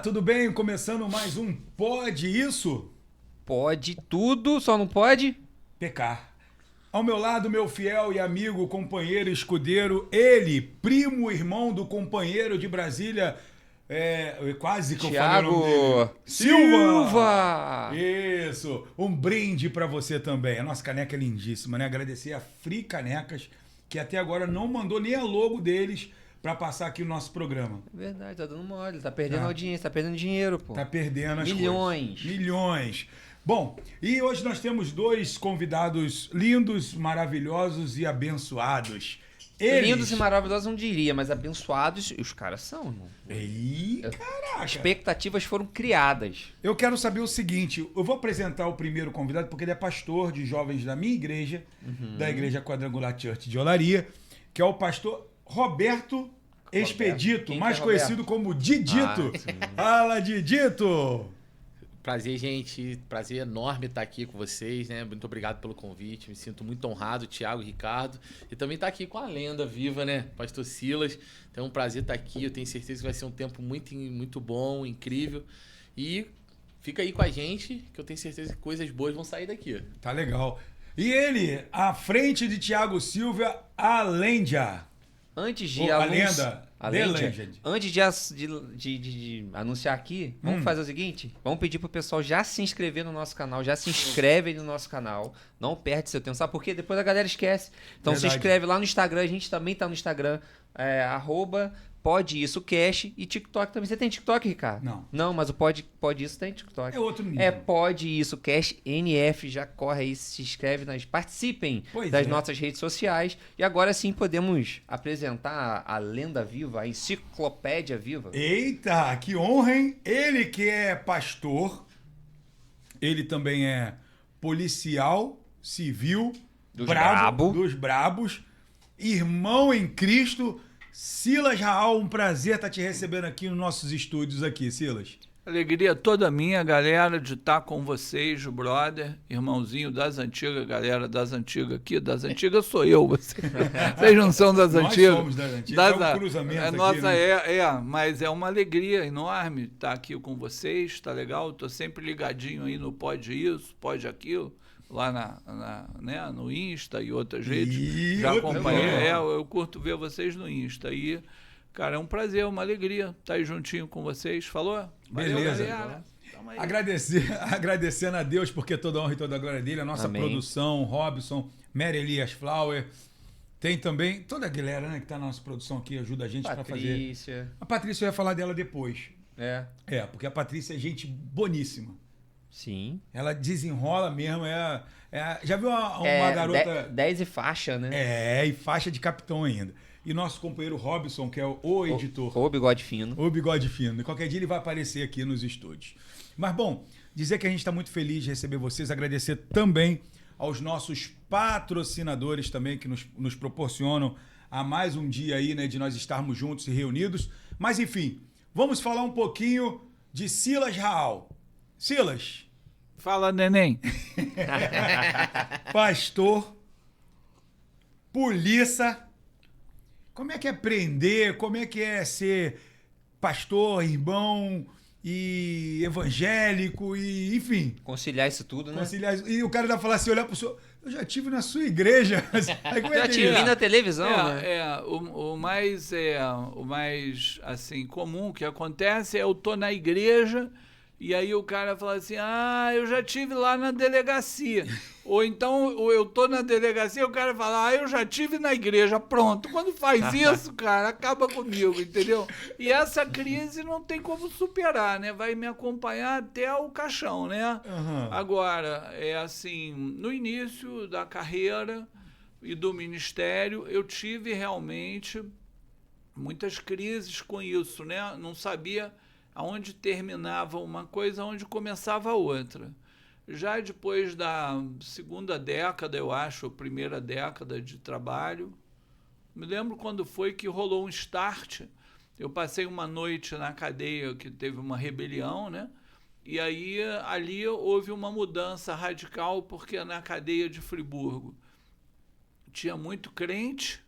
tudo bem? Começando mais um Pode Isso? Pode tudo, só não pode? Pecar. Ao meu lado, meu fiel e amigo, companheiro, escudeiro, ele, primo irmão do companheiro de Brasília, quase que eu falei o nome dele. Silva! Isso! Um brinde pra você também. A nossa caneca é lindíssima, né? Agradecer a Free Canecas, que até agora não mandou nem a logo deles pra passar aqui no nosso programa. É verdade, tá dando mole, tá perdendo Tá. audiência, tá perdendo dinheiro, pô. Tá perdendo as Milhões. coisas. Milhões. Bom, e hoje nós temos dois convidados lindos, maravilhosos e abençoados. Eles... Lindos e maravilhosos não diria, mas abençoados os caras são, irmão. Ih, caraca! Expectativas foram criadas. Eu quero saber o seguinte, eu vou apresentar o primeiro convidado porque ele é pastor de jovens da minha igreja, da Igreja Quadrangular Church de Olaria, que é o pastor Roberto Expedito, Quem mais que é conhecido como Didito. Fala, Didito! Prazer, gente. Prazer enorme estar aqui com vocês, né? Muito obrigado pelo convite. Me sinto muito honrado, Thiago e Ricardo. E também estar aqui com a lenda viva, né? Pastor Silas. Então é um prazer estar aqui. Eu tenho certeza que vai ser um tempo muito bom, incrível. E fica aí com a gente, que eu tenho certeza que coisas boas vão sair daqui. Tá legal. E ele, à frente de Thiago Silva, a lenda. Antes de A lenda. A The lenda. Legend. Antes de anunciar aqui, vamos fazer o seguinte? Vamos pedir pro pessoal já se inscrever no nosso canal, já se inscreve aí no nosso canal. Não perde seu tempo, sabe por quê? Depois a galera esquece. Então se Verdade. inscreve lá no Instagram, a gente também tá no Instagram, Pode Isso Cash e TikTok também. Você tem TikTok, Ricardo? Não. Não, mas o Pode Isso tem TikTok. É outro nível. É Pode Isso Cash NF, já corre aí, se inscreve, participem Pois das é. nossas redes sociais. E agora sim podemos apresentar a lenda viva, a enciclopédia viva. Eita, que honra, hein? Ele que é pastor, ele também é policial civil, Dos brabo. dos brabos, irmão em Cristo, Silas Raal, um prazer estar te recebendo aqui nos nossos estúdios aqui, Silas. Alegria toda minha, galera, de estar com vocês, o brother, irmãozinho das antigas, galera das antigas aqui, das antigas sou eu, vocês não são das Nós antigas. somos das antigas, é um cruzamento aqui, nossa, né? mas é uma alegria enorme estar aqui com vocês, tá legal? Tô sempre ligadinho aí no Pode Isso, Pode Aquilo, lá né, no Insta e outras redes. Ih, Já outro acompanhei, legal. eu curto ver vocês no Insta aí. Cara, é um prazer, uma alegria estar aí juntinho com vocês. Falou? Beleza. Galera. Tamo aí. Agradecendo a Deus, porque toda a honra e toda a glória dele, a nossa Amém. produção, Robson, Mary Elias Flower, tem também toda a galera, né, que tá na nossa produção aqui, ajuda a gente para fazer. Patrícia. A Patrícia eu ia falar dela depois. É. Porque a Patrícia é gente boníssima. Sim. Ela desenrola mesmo, já viu uma garota... 10 e faixa, né? E faixa de capitão ainda. E nosso companheiro Robson, que é o editor, O bigode fino. o bigode fino. E qualquer dia ele vai aparecer aqui nos estúdios. Mas, bom, dizer que a gente está muito feliz de receber vocês, agradecer também aos nossos patrocinadores também, que nos proporcionam a mais um dia aí, né, de nós estarmos juntos e reunidos. Mas, enfim, vamos falar um pouquinho de Silas Raal. Silas, Fala, neném. pastor, polícia, como é que é prender, como é que é ser pastor, irmão e evangélico e, enfim, Conciliar isso tudo, né? conciliar isso. E o cara ainda falar assim, olhar pro senhor, eu já tive na sua igreja. Aí como é Já que te vi na televisão, né? O mais assim comum que acontece é eu tô na igreja e aí o cara fala assim, eu já tive lá na delegacia. Ou então eu tô na delegacia e o cara fala, eu já tive na igreja. Pronto, quando faz isso, cara, acaba comigo, entendeu? E essa crise não tem como superar, né? Vai me acompanhar até o caixão, né? Uhum. Agora, é assim, no início da carreira e do ministério, eu tive realmente muitas crises com isso, né? Não sabia aonde terminava uma coisa, aonde começava a outra. Já depois da segunda década, eu acho, primeira década de trabalho, me lembro quando foi que rolou um start. Eu passei uma noite na cadeia que teve uma rebelião, né? E aí ali houve uma mudança radical, porque na cadeia de Friburgo tinha muito crente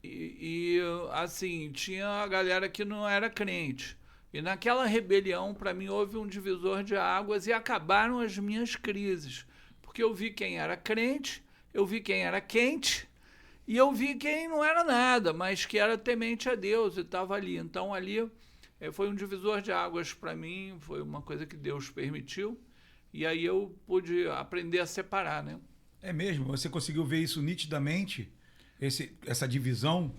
e assim, tinha a galera que não era crente. E naquela rebelião, para mim, houve um divisor de águas e acabaram as minhas crises. Porque eu vi quem era crente, eu vi quem era quente, e eu vi quem não era nada, mas que era temente a Deus e estava ali. Então, ali foi um divisor de águas para mim, foi uma coisa que Deus permitiu. E aí eu pude aprender a separar, né? É mesmo? Você conseguiu ver isso nitidamente? Essa divisão?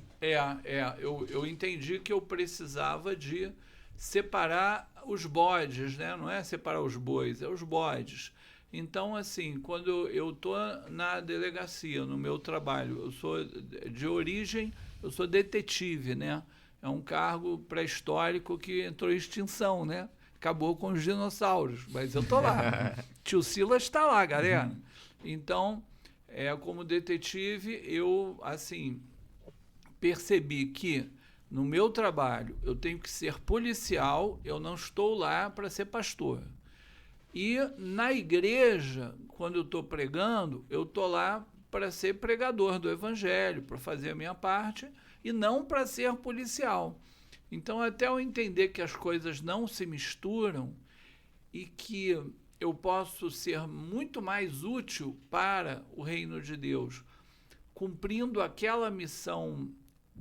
Eu entendi que eu precisava de separar os bodes, né? Não é separar os bois, é os bodes. Então, assim, quando eu estou na delegacia, no meu trabalho, eu sou de origem, eu sou detetive, né? É um cargo pré-histórico que entrou em extinção, né? Acabou com os dinossauros, mas eu tô lá. Tio Silas está lá, galera. Então, como detetive, eu, assim, percebi que no meu trabalho eu tenho que ser policial, eu não estou lá para ser pastor. E na igreja, quando eu estou pregando, eu estou lá para ser pregador do evangelho, para fazer a minha parte, e não para ser policial. Então, até eu entender que as coisas não se misturam e que eu posso ser muito mais útil para o reino de Deus, cumprindo aquela missão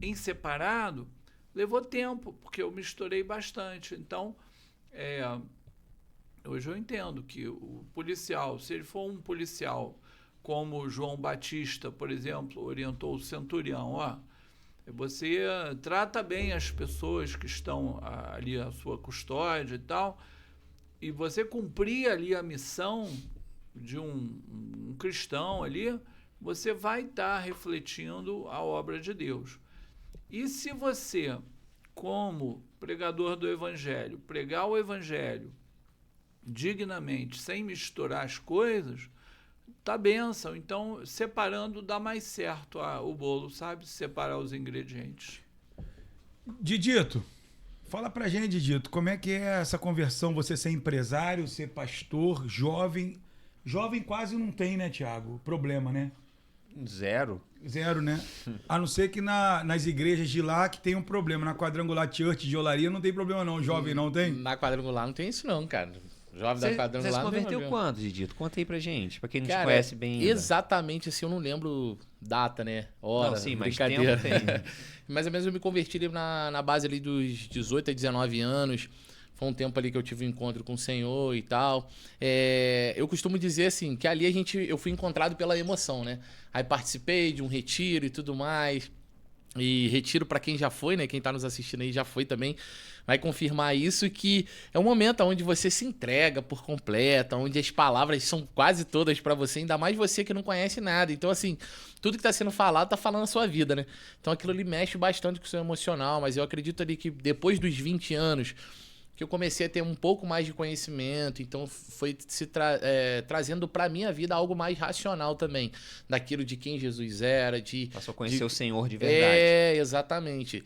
em separado, levou tempo, porque eu misturei bastante. Então, hoje eu entendo que o policial, se ele for um policial como João Batista, por exemplo, orientou o centurião, você trata bem as pessoas que estão ali à sua custódia e tal, e você cumprir ali a missão de um cristão ali, você vai estar refletindo a obra de Deus. E se você, como pregador do evangelho, pregar o evangelho dignamente, sem misturar as coisas, tá bênção. Então, separando dá mais certo o bolo, sabe? Separar os ingredientes. Didito, fala pra gente, Didito, como é que é essa conversão? Você ser empresário, ser pastor, jovem. Jovem quase não tem, né, Tiago? Problema, né? Zero, né? A não ser que nas igrejas de lá que tem um problema. Na Quadrangular Church de Olaria não tem problema não. Jovem não tem? Na Quadrangular não tem isso não, cara. Jovem da Quadrangular você se não tem converteu problema. quando, Didito? Conta aí pra gente, pra quem não Cara, te conhece bem ainda. Exatamente assim, eu não lembro data, né? Hora, Não, sim, mas brincadeira. tempo tem. Mais ou menos eu me converti ali na base ali dos 18 a 19 anos. Foi um tempo ali que eu tive um encontro com o Senhor e tal. Eu costumo dizer assim, que ali eu fui encontrado pela emoção, né? Aí participei de um retiro e tudo mais. E retiro para quem já foi, né? Quem tá nos assistindo aí já foi também. Vai confirmar isso, que é um momento onde você se entrega por completo, onde as palavras são quase todas para você, ainda mais você que não conhece nada. Então, assim, tudo que tá sendo falado tá falando a sua vida, né? Então aquilo ali mexe bastante com o seu emocional, mas eu acredito ali que depois dos 20 anos que eu comecei a ter um pouco mais de conhecimento, então foi trazendo para minha vida algo mais racional também, daquilo de quem Jesus era, passou a conhecer o Senhor de verdade. Exatamente.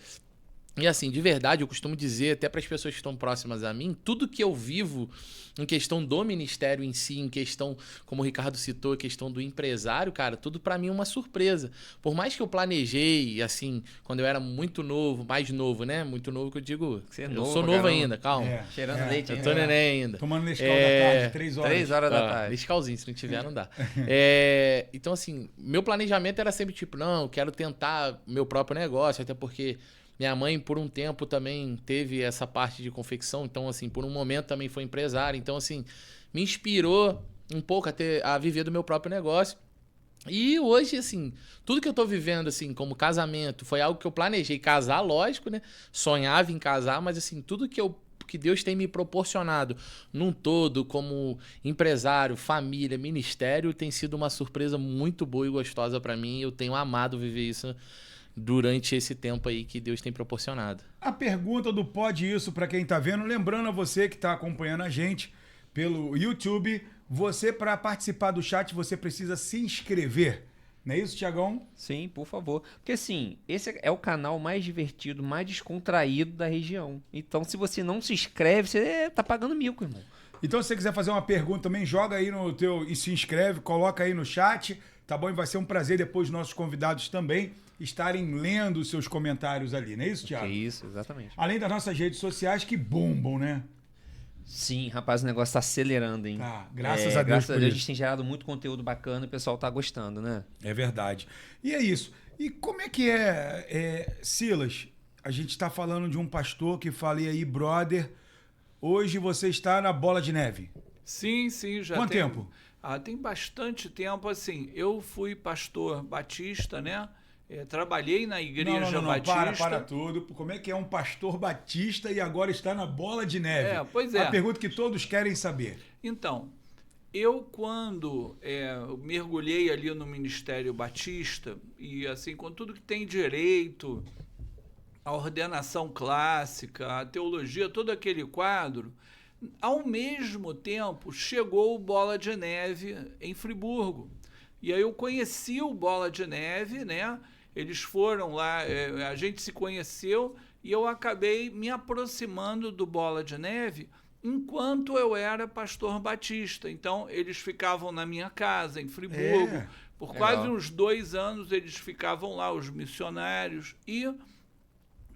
E assim, de verdade, eu costumo dizer, até para as pessoas que estão próximas a mim, tudo que eu vivo em questão do ministério em si, em questão, como o Ricardo citou, a questão do empresário, cara, tudo para mim é uma surpresa. Por mais que eu planejei, assim, quando eu era muito novo, mais novo, né? Muito novo que eu digo, Você é eu novo, sou novo caramba. ainda, calma. Cheirando leite Eu ainda. tô neném ainda. Tomando Nescau da tarde, 3 horas. 3 horas da tarde. Nescauzinho, se não tiver, não dá. Então, assim, meu planejamento era sempre tipo, não, eu quero tentar meu próprio negócio, até porque minha mãe, por um tempo, também teve essa parte de confecção. Então, assim, por um momento também foi empresária. Então, assim, me inspirou um pouco a viver do meu próprio negócio. E hoje, assim, tudo que eu tô vivendo, assim, como casamento, foi algo que eu planejei casar, lógico, né? Sonhava em casar, mas, assim, tudo que Deus tem me proporcionado num todo, como empresário, família, ministério, tem sido uma surpresa muito boa e gostosa para mim. Eu tenho amado viver isso durante esse tempo aí que Deus tem proporcionado. A pergunta do Pode Isso para quem tá vendo, lembrando a você que tá acompanhando a gente pelo YouTube, você para participar do chat, você precisa se inscrever. Não é isso, Tiagão? Sim, por favor. Porque assim, esse é o canal mais divertido, mais descontraído da região. Então, se você não se inscreve, você tá pagando mico, irmão. Então, se você quiser fazer uma pergunta também, joga aí no teu e se inscreve, coloca aí no chat, tá bom? E vai ser um prazer depois os nossos convidados também estarem lendo os seus comentários ali, não é isso, Thiago? É isso, exatamente. Além das nossas redes sociais que bombam, né? Sim, rapaz, o negócio tá acelerando, hein? Tá, graças a Deus Graças a por Deus isso. a gente tem gerado muito conteúdo bacana e o pessoal tá gostando, né? É verdade. E é isso. E como é que Silas, a gente está falando de um pastor que falei aí, brother, hoje você está na Bola de Neve. Sim, já Quanto tem... tempo? Tem bastante tempo, assim. Eu fui pastor batista, né? Trabalhei na igreja Não, batista. para tudo. Como é que é um pastor batista e agora está na Bola de Neve? Pois é. A pergunta que todos querem saber. Então, eu quando mergulhei ali no Ministério Batista, e assim, com tudo que tem direito, a ordenação clássica, a teologia, todo aquele quadro, ao mesmo tempo chegou o Bola de Neve em Friburgo. E aí eu conheci o Bola de Neve, né? Eles foram lá, a gente se conheceu e eu acabei me aproximando do Bola de Neve enquanto eu era pastor batista. Então, eles ficavam na minha casa, em Friburgo. Por quase uns 2 anos, eles ficavam lá, os missionários. E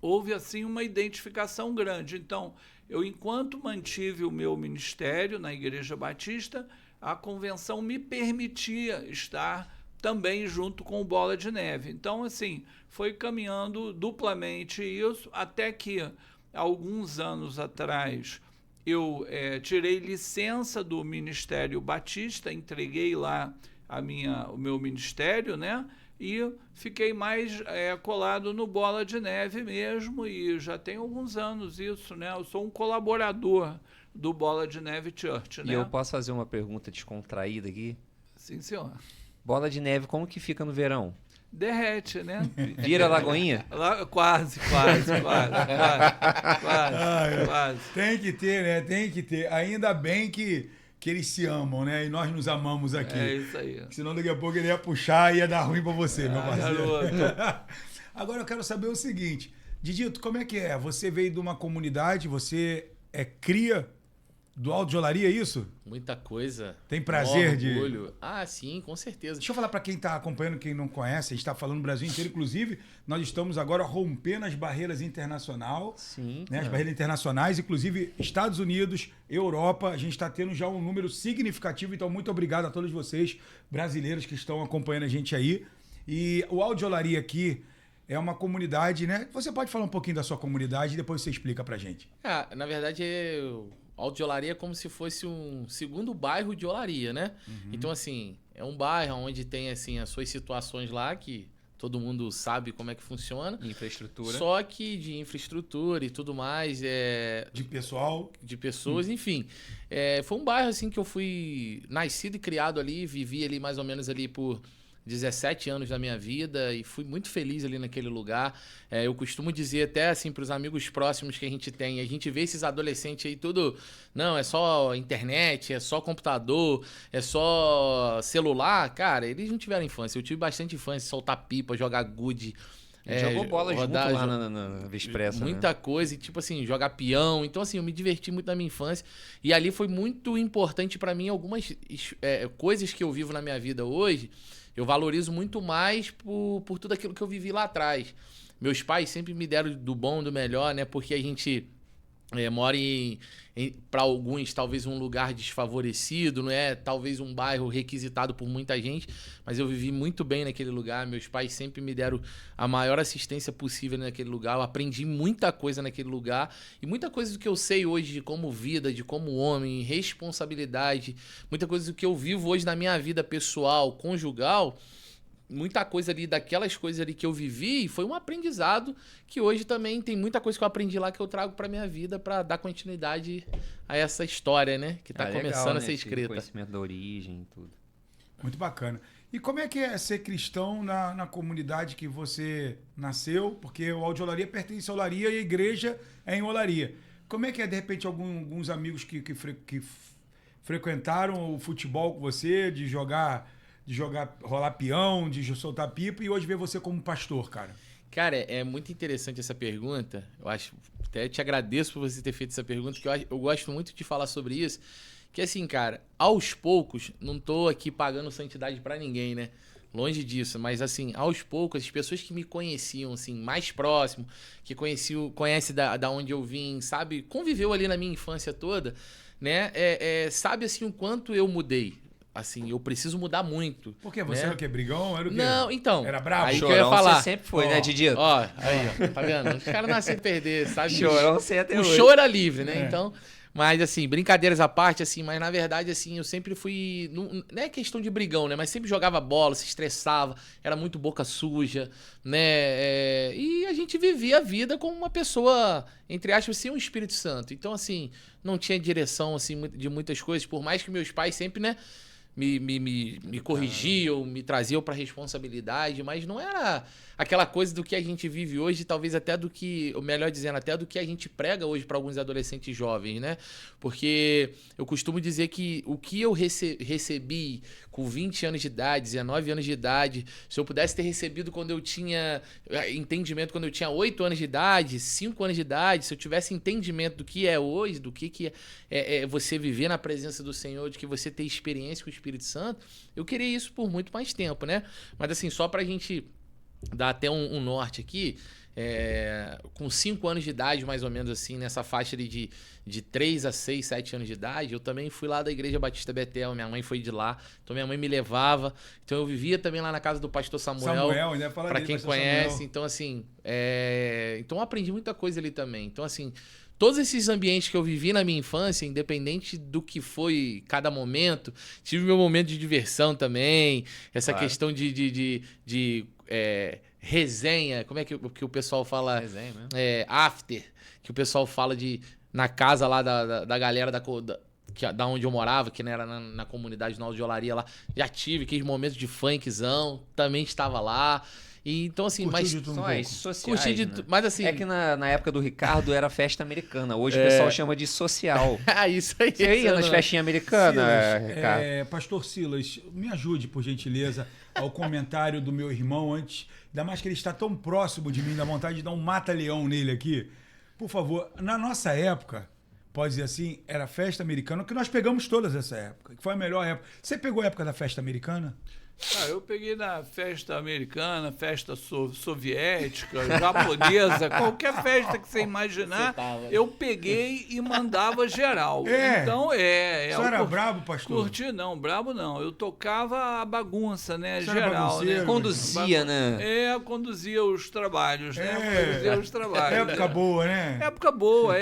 houve, assim, uma identificação grande. Então, eu, enquanto mantive o meu ministério na Igreja Batista, a convenção me permitia estar também junto com o Bola de Neve. Então, assim, foi caminhando duplamente isso, até que, alguns anos atrás, eu tirei licença do Ministério Batista, entreguei lá o meu ministério, né? E fiquei mais colado no Bola de Neve mesmo, e já tem alguns anos isso, né? Eu sou um colaborador do Bola de Neve Church, né? E eu posso fazer uma pergunta descontraída aqui? Sim, senhor. Bola de neve, como que fica no verão? Derrete, né? Vira lagoinha? Quase. Tem que ter, né? Tem que ter. Ainda bem que eles se amam, né? E nós nos amamos aqui. É isso aí. Senão daqui a pouco ele ia puxar e ia dar ruim pra você, meu parceiro. Garoto. Agora eu quero saber o seguinte. Didito, como é que é? Você veio de uma comunidade, você é cria do Alto de Olaria, é isso? Muita coisa. Tem prazer orgulho. Sim, com certeza. Deixa eu falar para quem está acompanhando, quem não conhece, a gente está falando no Brasil inteiro, inclusive, nós estamos agora rompendo as barreiras internacionais. Sim. Né, as barreiras internacionais, inclusive Estados Unidos, Europa, a gente está tendo já um número significativo, então muito obrigado a todos vocês, brasileiros que estão acompanhando a gente aí. E o Alto de Olaria aqui é uma comunidade, né? Você pode falar um pouquinho da sua comunidade e depois você explica pra gente. Na verdade, Alto de Olaria é como se fosse um segundo bairro de Olaria, né? Então, assim, é um bairro onde tem, assim, as suas situações lá, que todo mundo sabe como é que funciona. Infraestrutura. Só que de infraestrutura e tudo mais, De pessoal. de pessoas, enfim. Foi um bairro, assim, que eu fui nascido e criado ali, vivi ali mais ou menos ali por 17 anos da minha vida e fui muito feliz ali naquele lugar. Eu costumo dizer até assim para os amigos próximos que a gente vê esses adolescentes aí tudo, não, é só internet, é só computador, é só celular. Cara, eles não tiveram infância. Eu tive bastante infância, soltar pipa, jogar gude. Jogou bola junto rodar, lá na Vespressa, muita coisa, e tipo assim, jogar peão. Então, assim, eu me diverti muito na minha infância. E ali foi muito importante para mim algumas coisas que eu vivo na minha vida hoje. Eu valorizo muito mais por tudo aquilo que eu vivi lá atrás. Meus pais sempre me deram do bom, do melhor, né? Porque a gente mora para alguns, talvez um lugar desfavorecido, não é? Talvez um bairro requisitado por muita gente, mas eu vivi muito bem naquele lugar. Meus pais sempre me deram a maior assistência possível naquele lugar. Eu aprendi muita coisa naquele lugar e muita coisa do que eu sei hoje de como vida, de como homem, responsabilidade, muita coisa do que eu vivo hoje na minha vida pessoal, conjugal. Muita coisa ali, daquelas coisas ali que eu vivi, foi um aprendizado que hoje também tem muita coisa que eu aprendi lá que eu trago pra minha vida pra dar continuidade a essa história, né? Que tá começando a ser escrita. Conhecimento da origem e tudo. Muito bacana. E como é que é ser cristão na comunidade que você nasceu? Porque o Alto de Olaria pertence a Olaria e a igreja é em Olaria. Como é que é, de repente, alguns amigos que frequentaram o futebol com você, de rolar peão, de soltar pipa, e hoje ver você como pastor, cara? Cara, é muito interessante essa pergunta. Eu acho, até te agradeço por você ter feito essa pergunta, porque eu gosto muito de falar sobre isso. Que assim, cara, aos poucos, não tô aqui pagando santidade pra ninguém, né? Longe disso, mas assim, aos poucos, as pessoas que me conheciam, assim, mais próximo, que conhece da onde eu vim, sabe? Conviveu ali na minha infância toda, né? Sabe, assim, o quanto eu mudei. Assim, eu preciso mudar muito. Por quê? Você né? era o quê? Brigão? Era o quê? Não, então. Era brabo? Aí Chorão, que eu ia falar. você sempre foi, né, Didito? Ó, aí, ó, tá vendo? Os caras nascem sem perder, sabe? Chorão você até O hoje. show era livre, né? É. Então, mas assim, brincadeiras à parte, assim, mas na verdade, assim, eu sempre fui. Não é questão de brigão, né? Mas sempre jogava bola, se estressava, era muito boca suja, né? E a gente vivia a vida como uma pessoa, entre aspas, sem um Espírito Santo. Então, assim, não tinha direção, assim, de muitas coisas, por mais que meus pais sempre, né? Me corrigiam, me traziam para responsabilidade, mas não era aquela coisa do que a gente vive hoje, talvez até do que, ou melhor dizendo, até do que a gente prega hoje para alguns adolescentes jovens, né? Porque eu costumo dizer que o que eu recebi com 20 anos de idade, 19 anos de idade, se eu pudesse ter recebido quando eu tinha entendimento, quando eu tinha 8 anos de idade, 5 anos de idade, se eu tivesse entendimento do que é hoje, do que é você viver na presença do Senhor, de que você ter experiência com o Espírito Santo, eu queria isso por muito mais tempo, né? Mas assim, só pra gente dar até um norte aqui, com 5 anos de idade, mais ou menos assim, nessa faixa ali de 3 a 6, 7 anos de idade, eu também fui lá da Igreja Batista Betel, minha mãe foi de lá, então minha mãe me levava, então eu vivia também lá na casa do pastor Samuel, ainda fala pra dele, quem pastor conhece, Samuel. então assim, então eu aprendi muita coisa ali também, então assim, todos esses ambientes que eu vivi na minha infância, independente do que foi cada momento, tive meu momento de diversão também, essa Claro. questão de resenha, como é que o pessoal fala? Resenha mesmo. After, que o pessoal fala na casa lá da galera da onde eu morava, que não era na comunidade Nova de Olaria lá, já tive aqueles momentos de funkzão, também estava lá. E, então, assim, Curtiu mas. de tudo um São pouco. as sociais, Curti de né? mas assim. É que na época do Ricardo era festa americana. Hoje o pessoal chama de social. Isso aí. Você ia nas não- festinhas americanas, Silas, Ricardo? Pastor Silas, me ajude, por gentileza, ao comentário do meu irmão antes, ainda mais que ele está tão próximo de mim, dá vontade de dar um mata-leão nele aqui. Por favor, na nossa época, pode dizer assim, era festa americana, que nós pegamos todas essa época, que foi a melhor época. Você pegou a época da festa americana? Eu peguei na festa americana, festa soviética, japonesa, qualquer festa que você imaginar, Você tava. eu peguei e mandava geral. É? Então, Você era brabo, pastor? Curti não, brabo não. Eu tocava a bagunça, né? Você era geral, bagunceiro? né? Conduzia, né? Conduzia os trabalhos, né? É. Conduzia os trabalhos. Época boa, né? Época boa,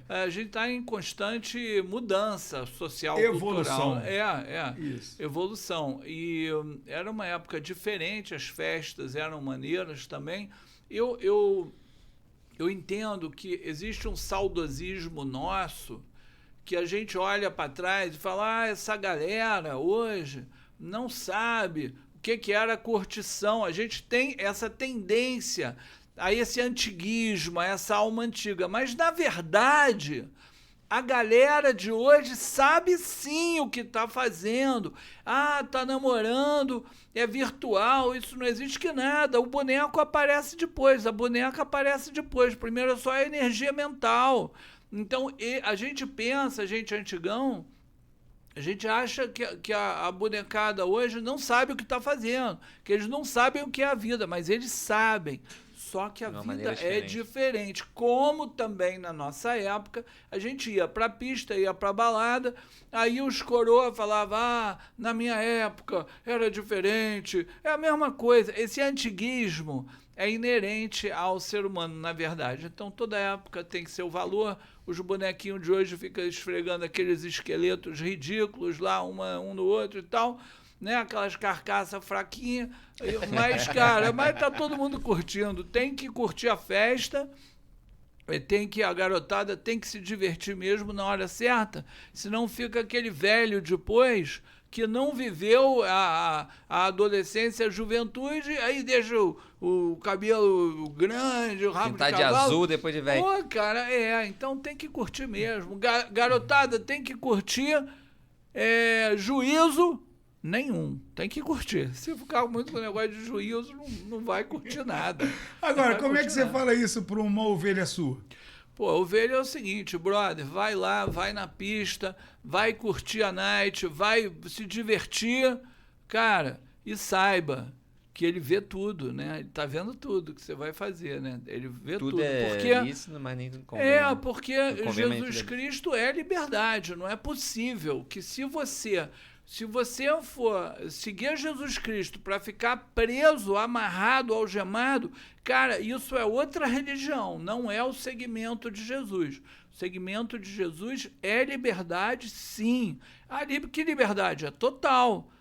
A gente está em constante mudança social, Evolução. cultural. Isso. Evolução. E era uma época diferente, as festas eram maneiras também. Eu entendo que existe um saudosismo nosso que a gente olha para trás e fala, essa galera hoje não sabe o que era curtição. A gente tem essa tendência a esse antiguismo, a essa alma antiga. Mas, na verdade, a galera de hoje sabe sim o que está fazendo. Tá namorando, é virtual, isso não existe que nada. O boneco aparece depois, a boneca aparece depois. Primeiro é só a energia mental. Então, a gente pensa, a gente é antigão, a gente acha que a bonecada hoje não sabe o que está fazendo, que eles não sabem o que é a vida, mas eles sabem. Só que a De uma vida maneira é diferente. Como também na nossa época, a gente ia pra pista, ia pra balada, aí os coroa falavam, na minha época era diferente. É a mesma coisa. Esse antiguismo é inerente ao ser humano, na verdade. Então, toda época tem seu valor. Os bonequinhos de hoje ficam esfregando aqueles esqueletos ridículos lá, um no outro e tal, né? Aquelas carcaças fraquinhas. Mas, cara, tá todo mundo curtindo. Tem que curtir a festa. A garotada tem que se divertir mesmo na hora certa. Senão fica aquele velho depois que não viveu a adolescência, a juventude, aí deixa o cabelo grande, o rabo Pintar de de cavalo. azul depois de velho. Pô, cara, então tem que curtir mesmo. Garotada tem que curtir. Juízo nenhum. Tem que curtir. Se ficar muito com o negócio de juízo, não vai curtir nada. Agora, como é que você fala isso para uma ovelha sua? Pô, a ovelha é o seguinte, brother, vai lá, vai na pista, vai curtir a night, vai se divertir. Cara, e saiba que ele vê tudo, né? Ele está vendo tudo que você vai fazer, né? Ele vê tudo. Porque isso, mas nem convém, né? Porque Não convém, mas Jesus Cristo é liberdade. Não é possível que se você for seguir Jesus Cristo para ficar preso, amarrado, algemado, cara, isso é outra religião, não é o segmento de Jesus. O segmento de Jesus é liberdade, sim. Que liberdade? É total.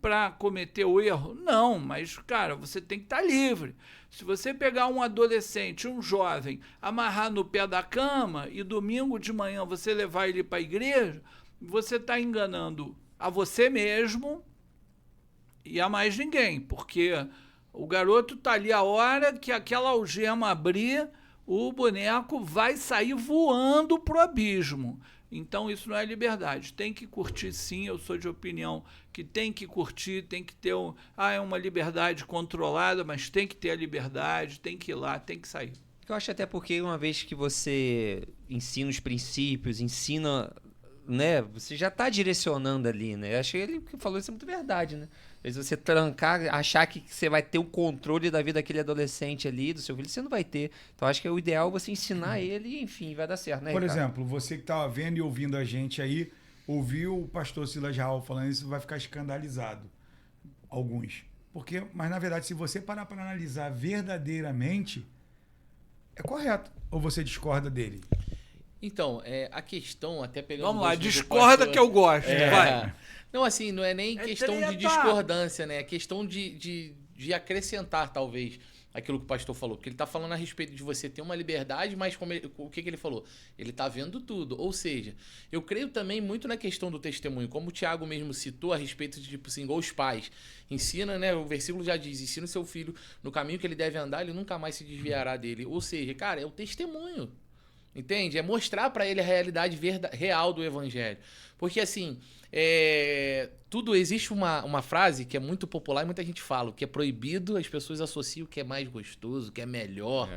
Para cometer o erro? Não, mas, cara, você tem que estar livre. Se você pegar um adolescente, um jovem, amarrar no pé da cama e domingo de manhã você levar ele para a igreja, você está enganando a você mesmo e a mais ninguém, porque o garoto está ali a hora que aquela algema abrir, o boneco vai sair voando pro abismo. Então isso não é liberdade. Tem que curtir, sim. Eu sou de opinião que tem que curtir, tem que ter é uma liberdade controlada, mas tem que ter a liberdade, tem que ir lá, tem que sair. Eu acho até porque uma vez que você ensina os princípios, ensina, né, você já está direcionando ali, né? Eu acho que ele falou isso é muito verdade, né? Às vezes você trancar, achar que você vai ter o controle da vida daquele adolescente ali, do seu filho, você não vai ter. Então acho que o ideal é você ensinar ele e, enfim, vai dar certo, né, Por Ricardo? exemplo, você que estava vendo e ouvindo a gente aí, ouviu o pastor Silas Raul falando isso, vai ficar escandalizado. Alguns. Mas na verdade, se você parar para analisar verdadeiramente, é correto. Ou você discorda dele? Então, a questão, até pegando... Vamos lá, do discorda pastor, que eu gosto, vai. Não, assim, não é nem questão treta. de discordância, né? É questão de acrescentar, talvez, aquilo que o pastor falou. Porque ele está falando a respeito de você ter uma liberdade, mas o que ele falou? Ele está vendo tudo. Ou seja, eu creio também muito na questão do testemunho. Como o Tiago mesmo citou a respeito de, tipo assim, igual os pais. Ensina, né? O versículo já diz, ensina o seu filho no caminho que ele deve andar, ele nunca mais se desviará dele. Ou seja, cara, é o testemunho. Entende? É mostrar para ele a realidade real do evangelho. Porque, assim, existe uma frase que é muito popular e muita gente fala, o que é proibido, as pessoas associam o que é mais gostoso, o que é melhor.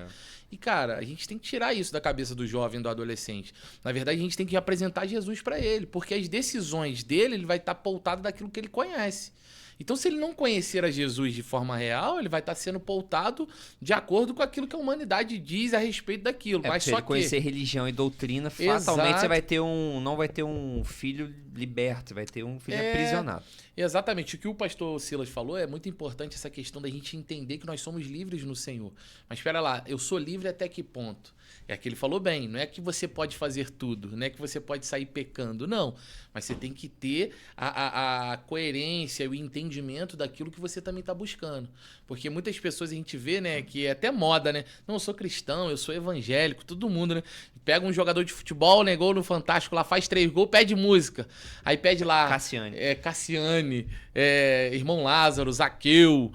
E, cara, a gente tem que tirar isso da cabeça do jovem, do adolescente. Na verdade, a gente tem que apresentar Jesus para ele, porque as decisões dele, ele vai estar pautado daquilo que ele conhece. Então, se ele não conhecer a Jesus de forma real, ele vai estar sendo pautado de acordo com aquilo que a humanidade diz a respeito daquilo. Mas se só ele conhecer religião e doutrina, fatalmente você vai ter não vai ter um filho liberto, vai ter um filho aprisionado. Exatamente. O que o pastor Silas falou é muito importante, essa questão da gente entender que nós somos livres no Senhor. Mas espera lá, eu sou livre até que ponto? É que ele falou bem, não é que você pode fazer tudo, não é que você pode sair pecando, não. Mas você tem que ter a coerência e o entendimento daquilo que você também está buscando. Porque muitas pessoas a gente vê, né, que é até moda, né? Não, eu sou cristão, eu sou evangélico, todo mundo, né? Pega um jogador de futebol, né, gol no Fantástico, lá faz 3 gols, pede música. Aí pede lá... Cassiane, Irmão Lázaro, Zaqueu,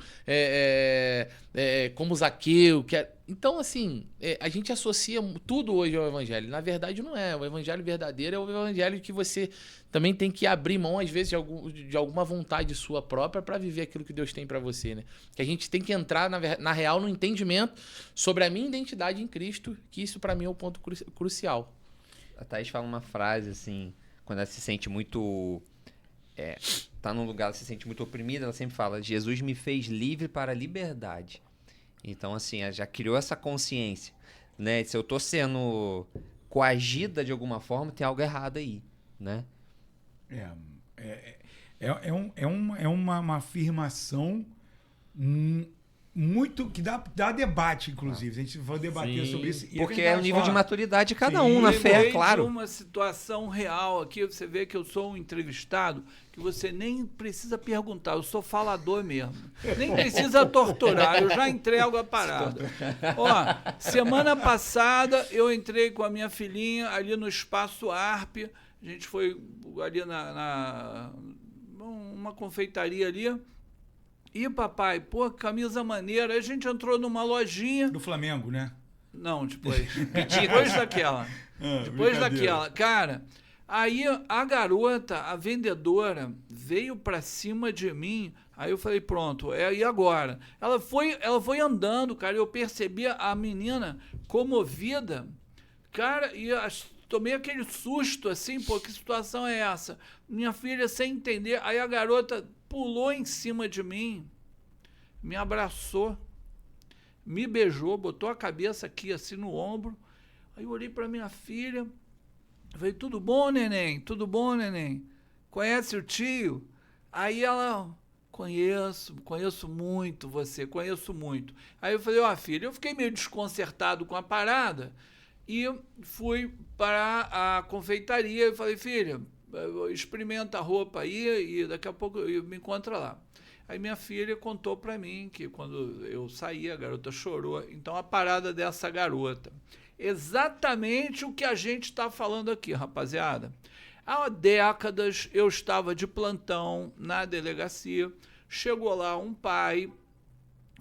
como Zaqueu, Então, assim, a gente associa tudo hoje ao evangelho. Na verdade, não é. O evangelho verdadeiro é o evangelho que você também tem que abrir mão, às vezes, de alguma vontade sua própria para viver aquilo que Deus tem para você, né? Que a gente tem que entrar, na real, no entendimento sobre a minha identidade em Cristo, que isso, para mim, é o ponto crucial. A Thaís fala uma frase, assim, quando ela se sente muito... tá num lugar, ela se sente muito oprimida, ela sempre fala, Jesus me fez livre para a liberdade. Então, assim, ela já criou essa consciência, né? Se eu tô sendo coagida de alguma forma, tem algo errado aí, né? É uma afirmação muito que dá debate, inclusive. A gente vai debater sobre isso. Porque é o nível de maturidade de cada um na fé, claro. De uma situação real aqui, você vê que eu sou um entrevistado que você nem precisa perguntar, eu sou falador mesmo. Nem precisa torturar, eu já entrego a parada. Ó, semana passada eu entrei com a minha filhinha ali no Espaço ARP, a gente foi ali uma confeitaria ali. E papai, pô, camisa maneira. Aí a gente entrou numa lojinha. Do Flamengo, né? Não, depois. Depois daquela. Depois daquela. Cara, aí a garota, a vendedora, veio pra cima de mim. Aí eu falei, pronto, e agora? Ela foi andando, cara, eu percebi a menina comovida. Cara, tomei aquele susto assim, pô, que situação é essa? Minha filha sem entender. Aí a garota... pulou em cima de mim, me abraçou, me beijou, botou a cabeça aqui assim no ombro. Aí eu olhei para minha filha, falei, tudo bom, neném? Tudo bom, neném? Conhece o tio? Aí ela, conheço muito você, conheço muito. Aí eu falei, ó, filha, eu fiquei meio desconcertado com a parada e fui para a confeitaria e falei, filha, experimenta a roupa aí e daqui a pouco eu me encontro lá. Aí minha filha contou para mim que quando eu saí, a garota chorou. Então a parada dessa garota, exatamente o que a gente está falando aqui, rapaziada. Há décadas eu estava de plantão na delegacia, chegou lá um pai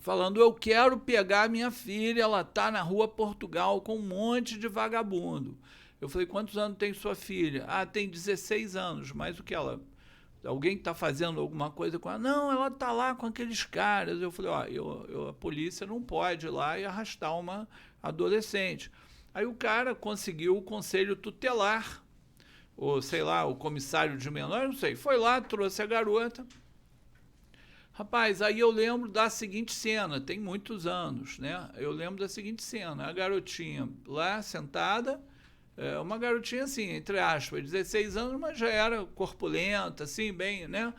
falando, eu quero pegar minha filha, ela está na rua Portugal com um monte de vagabundo. Eu falei, quantos anos tem sua filha? Ah, tem 16 anos, mas o que ela... Alguém está fazendo alguma coisa com ela? Não, ela está lá com aqueles caras. Eu falei, ó, a polícia não pode ir lá e arrastar uma adolescente. Aí o cara conseguiu o conselho tutelar, ou sei lá, o comissário de menores, não sei, foi lá, trouxe a garota. Rapaz, aí eu lembro da seguinte cena, tem muitos anos, né? Eu lembro da seguinte cena, a garotinha lá sentada, uma garotinha assim, entre aspas, 16 anos, mas já era corpulenta, assim, bem, né?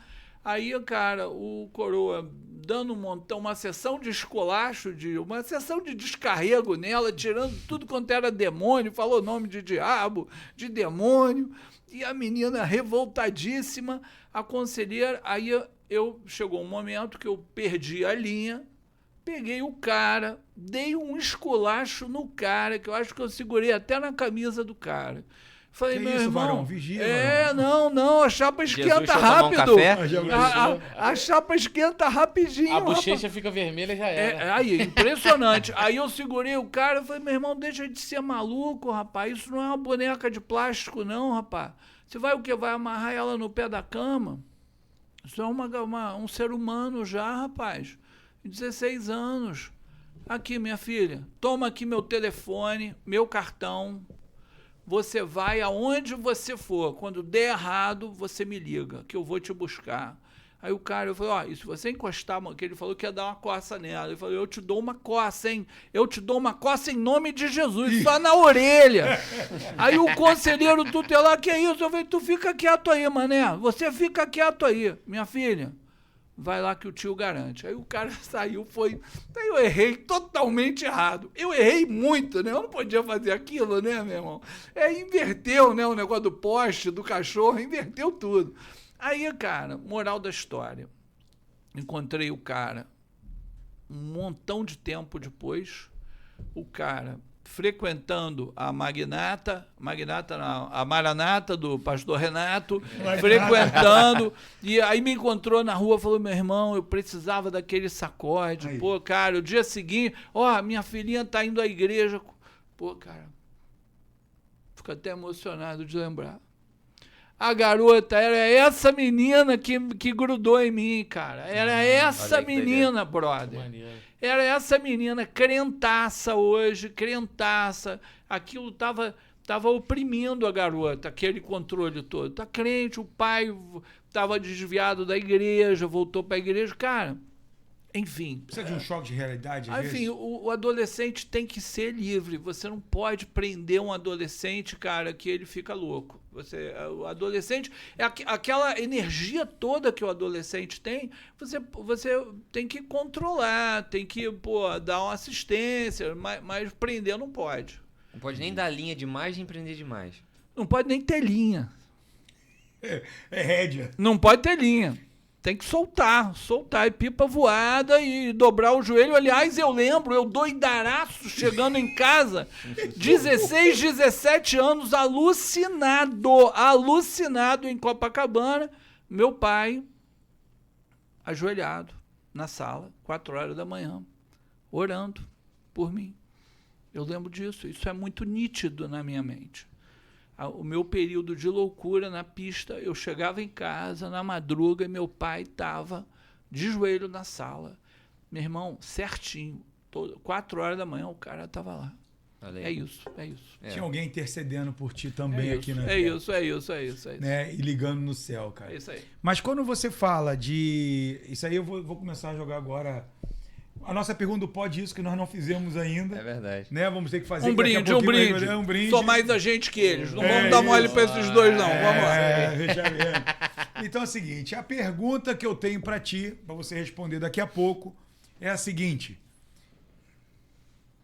Aí, cara, o coroa dando um montão, uma sessão de esculacho, uma sessão de descarrego nela, tirando tudo quanto era demônio, falou nome de diabo, de demônio, e a menina revoltadíssima, a conselheira, aí chegou um momento que eu perdi a linha, peguei o cara, dei um esculacho no cara, que eu acho que eu segurei até na camisa do cara. Falei, que meu isso, irmão, varão? Vigia, varão. Não, a chapa esquenta rápido. A chapa esquenta rapidinho. A bochecha fica vermelha, já era. Aí, impressionante. Aí eu segurei o cara e falei, meu irmão, deixa de ser maluco, rapaz. Isso não é uma boneca de plástico, não, rapaz. Você vai o quê? Vai amarrar ela no pé da cama? Isso é um ser humano já, rapaz. 16 anos. Aqui, minha filha, toma aqui meu telefone, meu cartão. Você vai aonde você for. Quando der errado, você me liga, que eu vou te buscar. Aí o cara, eu falei, e se você encostar, que ele falou que ia dar uma coça nela. Ele falou, eu te dou uma coça, hein? Eu te dou uma coça em nome de Jesus, só na orelha. Aí o conselheiro tutelar, que é isso? Eu falei, tu fica quieto aí, mané. Você fica quieto aí, minha filha. Vai lá que o tio garante. Aí o cara saiu, foi... Aí eu errei totalmente errado. Eu errei muito, né? Eu não podia fazer aquilo, né, meu irmão? Inverteu, né, o negócio do poste, do cachorro, inverteu tudo. Aí, cara, moral da história. Encontrei o cara um montão de tempo depois. O cara frequentando a Maranata do pastor Renato, frequentando, e aí me encontrou na rua, falou, meu irmão, eu precisava daquele sacode, aí. Pô, cara, o dia seguinte, minha filhinha tá indo à igreja, pô, cara, fico até emocionado de lembrar. A garota era essa menina que grudou em mim, cara. Era essa menina, brother. Era essa menina, crentaça hoje, crentaça. Aquilo tava oprimindo a garota, aquele controle todo. Tá crente, o pai tava desviado da igreja, voltou para a igreja. Cara, enfim. Precisa de um choque de realidade, às vezes? O adolescente tem que ser livre. Você não pode prender um adolescente, cara, que ele fica louco. O adolescente, aquela energia toda que o adolescente tem, você tem que controlar, tem que dar uma assistência, mas prender não pode. Não pode nem dar linha demais, nem prender demais. Não pode nem ter linha. É rédea. Não pode ter linha. Tem que soltar e pipa voada e dobrar o joelho. Aliás, eu lembro, eu doidaraço chegando em casa, 16, 17 anos, alucinado em Copacabana, meu pai ajoelhado na sala, 4 horas da manhã, orando por mim. Eu lembro disso, isso é muito nítido na minha mente. O meu período de loucura na pista, eu chegava em casa na madruga e meu pai estava de joelho na sala. Meu irmão, certinho, 4 horas da manhã o cara estava lá. Olha aí. É isso, é isso. É. Tinha alguém intercedendo por ti também É aqui isso, na é isso, é isso, é isso. né? E ligando no céu, cara. É isso aí. Mas quando você fala de... Isso aí eu vou começar a jogar agora... A nossa pergunta do Pode Isso, que nós não fizemos ainda. É verdade. Né? Vamos ter que fazer... Um daqui a brinde, um pouquinho, brinde. mas um brinde. Sou mais a gente que eles. Não É vamos dar mole isso. pra esses dois, não. Vamos lá. Deixa eu ver. Então é o seguinte, a pergunta que eu tenho pra ti, pra você responder daqui a pouco, é a seguinte.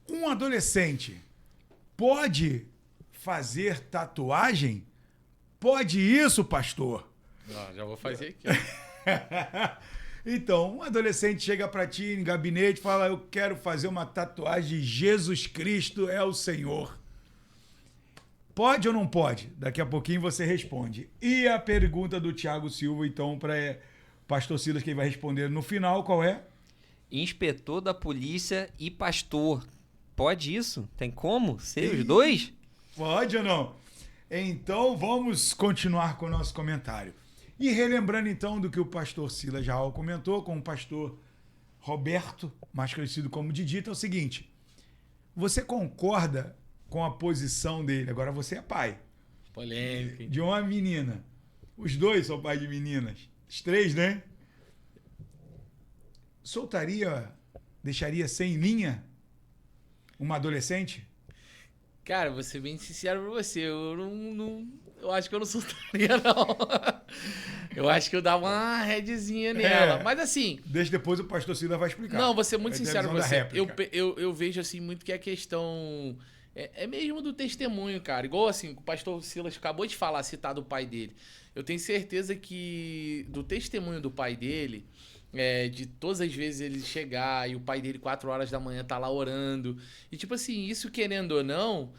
Um adolescente pode fazer tatuagem? Pode isso, pastor? Ó, já vou fazer aqui. Então, um adolescente chega pra ti em gabinete e fala: eu quero fazer uma tatuagem de Jesus Cristo é o Senhor. Pode ou não pode? Daqui a pouquinho você responde. E a pergunta do Thiago Silva, então, para pastor Silas, que ele vai responder no final, qual é? Inspetor da polícia e pastor. Pode isso? Tem como ser os dois? Pode ou não? Então, vamos continuar com o nosso comentário. E relembrando, então, do que o pastor Silas já comentou com o pastor Roberto, mais conhecido como Didito, é o seguinte. Você concorda com a posição dele? Agora você é pai. Polêmica, hein? De uma menina. Os dois são pais de meninas. Os três, né? Soltaria, deixaria sem linha uma adolescente? Cara, vou ser bem sincero pra você. Eu acho que eu não soltaria, não. Eu acho que eu dava uma redzinha nela. Mas assim. Deixa depois o pastor Silas vai explicar. Não, vou ser muito Vai ter a sincero visão pra da você. réplica. Eu vejo assim muito que a questão. É mesmo do testemunho, cara. Igual assim, o pastor Silas acabou de falar, citar do pai dele. Eu tenho certeza que do testemunho do pai dele, de todas as vezes ele chegar e o pai dele 4 horas da manhã tá lá orando. E tipo assim, isso querendo ou não,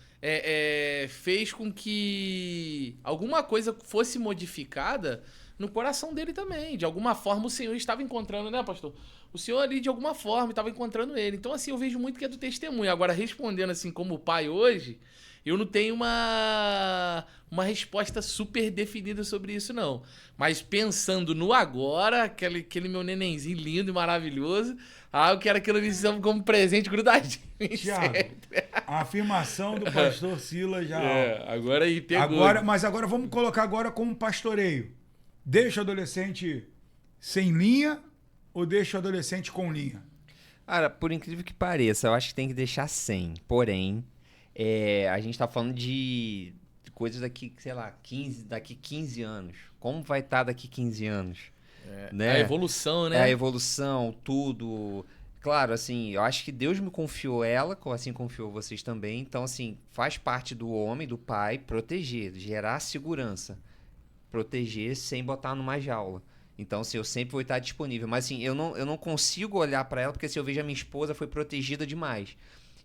fez com que alguma coisa fosse modificada no coração dele também. De alguma forma o Senhor estava encontrando, né, pastor? O Senhor ali, de alguma forma, estava encontrando ele. Então, assim, eu vejo muito que é do testemunho. Agora, respondendo assim, como pai hoje, eu não tenho uma resposta super definida sobre isso, não. Mas pensando no agora, aquele meu nenenzinho lindo e maravilhoso, eu quero aquilo ali como presente grudadinho. Thiago, a afirmação do pastor Silas já... Agora aí pegou. Mas agora vamos colocar agora como pastoreio. Deixa o adolescente sem linha ou deixa o adolescente com linha? Cara, por incrível que pareça, eu acho que tem que deixar sem. Porém, a gente tá falando de coisas daqui, sei lá, daqui 15 anos. Como vai estar daqui 15 anos? Né? A evolução, né? A evolução, tudo. Claro, assim, eu acho que Deus me confiou ela, assim confiou vocês também. Então, assim, faz parte do homem, do pai, proteger, gerar segurança. Proteger sem botar numa jaula. Então, assim, eu sempre vou estar disponível. Mas, assim, eu não consigo olhar para ela, porque se eu vejo a minha esposa foi protegida demais.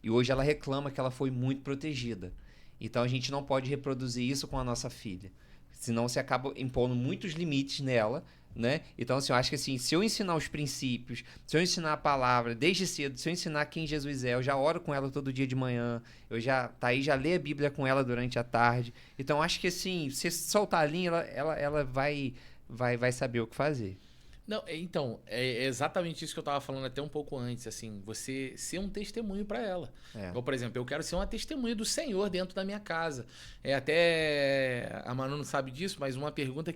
E hoje ela reclama que ela foi muito protegida. Então, a gente não pode reproduzir isso com a nossa filha. Senão, você acaba impondo muitos limites nela, né? Então, assim, eu acho que, assim, se eu ensinar os princípios, se eu ensinar a palavra desde cedo, se eu ensinar quem Jesus é, eu já oro com ela todo dia de manhã, eu já lê a Bíblia com ela durante a tarde. Então, acho que, assim, se soltar a linha, ela vai saber o que fazer. Não, então, é exatamente isso que eu tava falando até um pouco antes, assim, você ser um testemunho para ela. Ou, por exemplo, eu quero ser uma testemunha do Senhor dentro da minha casa. Até a Manu não sabe disso, mas uma pergunta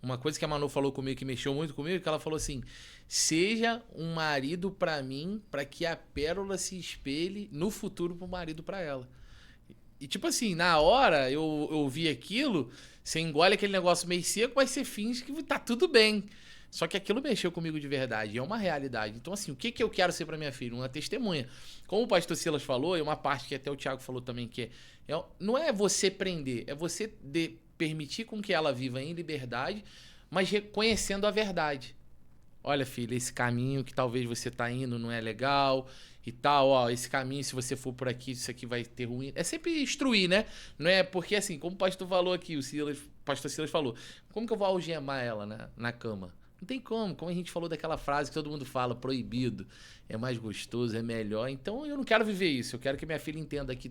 uma coisa que a Manu falou comigo, que mexeu muito comigo, que ela falou assim: seja um marido para mim, para que a pérola se espelhe no futuro pro marido para ela. E tipo assim, na hora eu vi aquilo, você engole aquele negócio meio seco, mas você finge que tá tudo bem. Só que aquilo mexeu comigo de verdade, é uma realidade. Então, assim, o que eu quero ser para minha filha? Uma testemunha. Como o pastor Silas falou, é uma parte que até o Thiago falou também, que não é você prender, é você permitir com que ela viva em liberdade, mas reconhecendo a verdade. Olha, filha, esse caminho que talvez você tá indo não é legal e tal, esse caminho, se você for por aqui, isso aqui vai ter ruim. É sempre instruir, né? Não é porque, assim, como o pastor falou aqui, o pastor Silas falou, como que eu vou algemar ela na cama? Não tem como a gente falou daquela frase que todo mundo fala, proibido, é mais gostoso, é melhor. Então eu não quero viver isso, eu quero que minha filha entenda que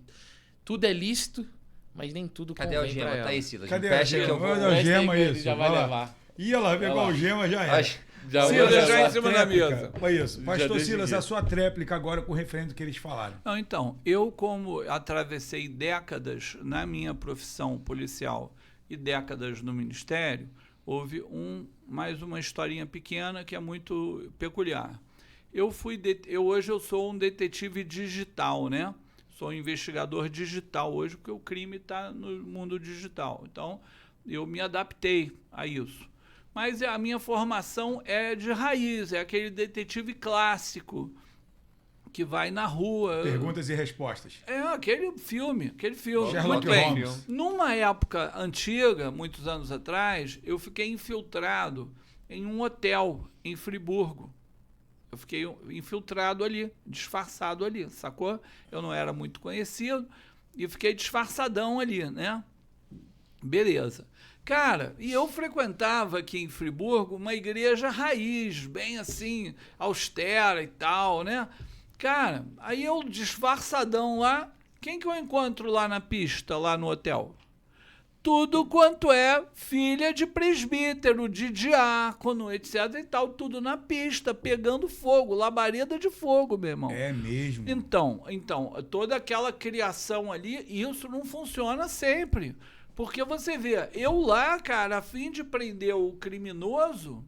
tudo é lícito, mas nem tudo Cadê convém a algema? pra ela. Tá aí, Silas. Cadê Fecha a que eu gema? vou... Olha a gema, Ele isso. já vai Vai lá. levar. Ih, ela pegou a algema, já era. Já Vou vou deixar levar. em cima da mesa. Foi isso. Pastor deixa Silas, aqui. a sua tréplica agora com o referendo que eles falaram. Não, então, eu como atravessei décadas na minha profissão policial e décadas no ministério, houve mais uma historinha pequena que é muito peculiar. Hoje eu sou um detetive digital, né? Sou um investigador digital hoje, porque o crime está no mundo digital. Então, eu me adaptei a isso. Mas a minha formação é de raiz, é aquele detetive clássico que vai na rua. Perguntas e respostas. É, aquele filme. Sherlock Muito bem. Holmes. Numa época antiga, muitos anos atrás, eu fiquei infiltrado em um hotel em Friburgo. Eu fiquei infiltrado ali, disfarçado ali, sacou? Eu não era muito conhecido e fiquei disfarçadão ali, né? Beleza. Cara, e eu frequentava aqui em Friburgo uma igreja raiz, bem assim, austera e tal, né? Cara, aí eu disfarçadão lá, quem que eu encontro lá na pista, lá no hotel? Tudo quanto é filha de presbítero, de diácono, etc e tal, tudo na pista, pegando fogo, labareda de fogo, meu irmão. É mesmo. Então, toda aquela criação ali, isso não funciona sempre. Porque você vê, eu lá, cara, a fim de prender o criminoso,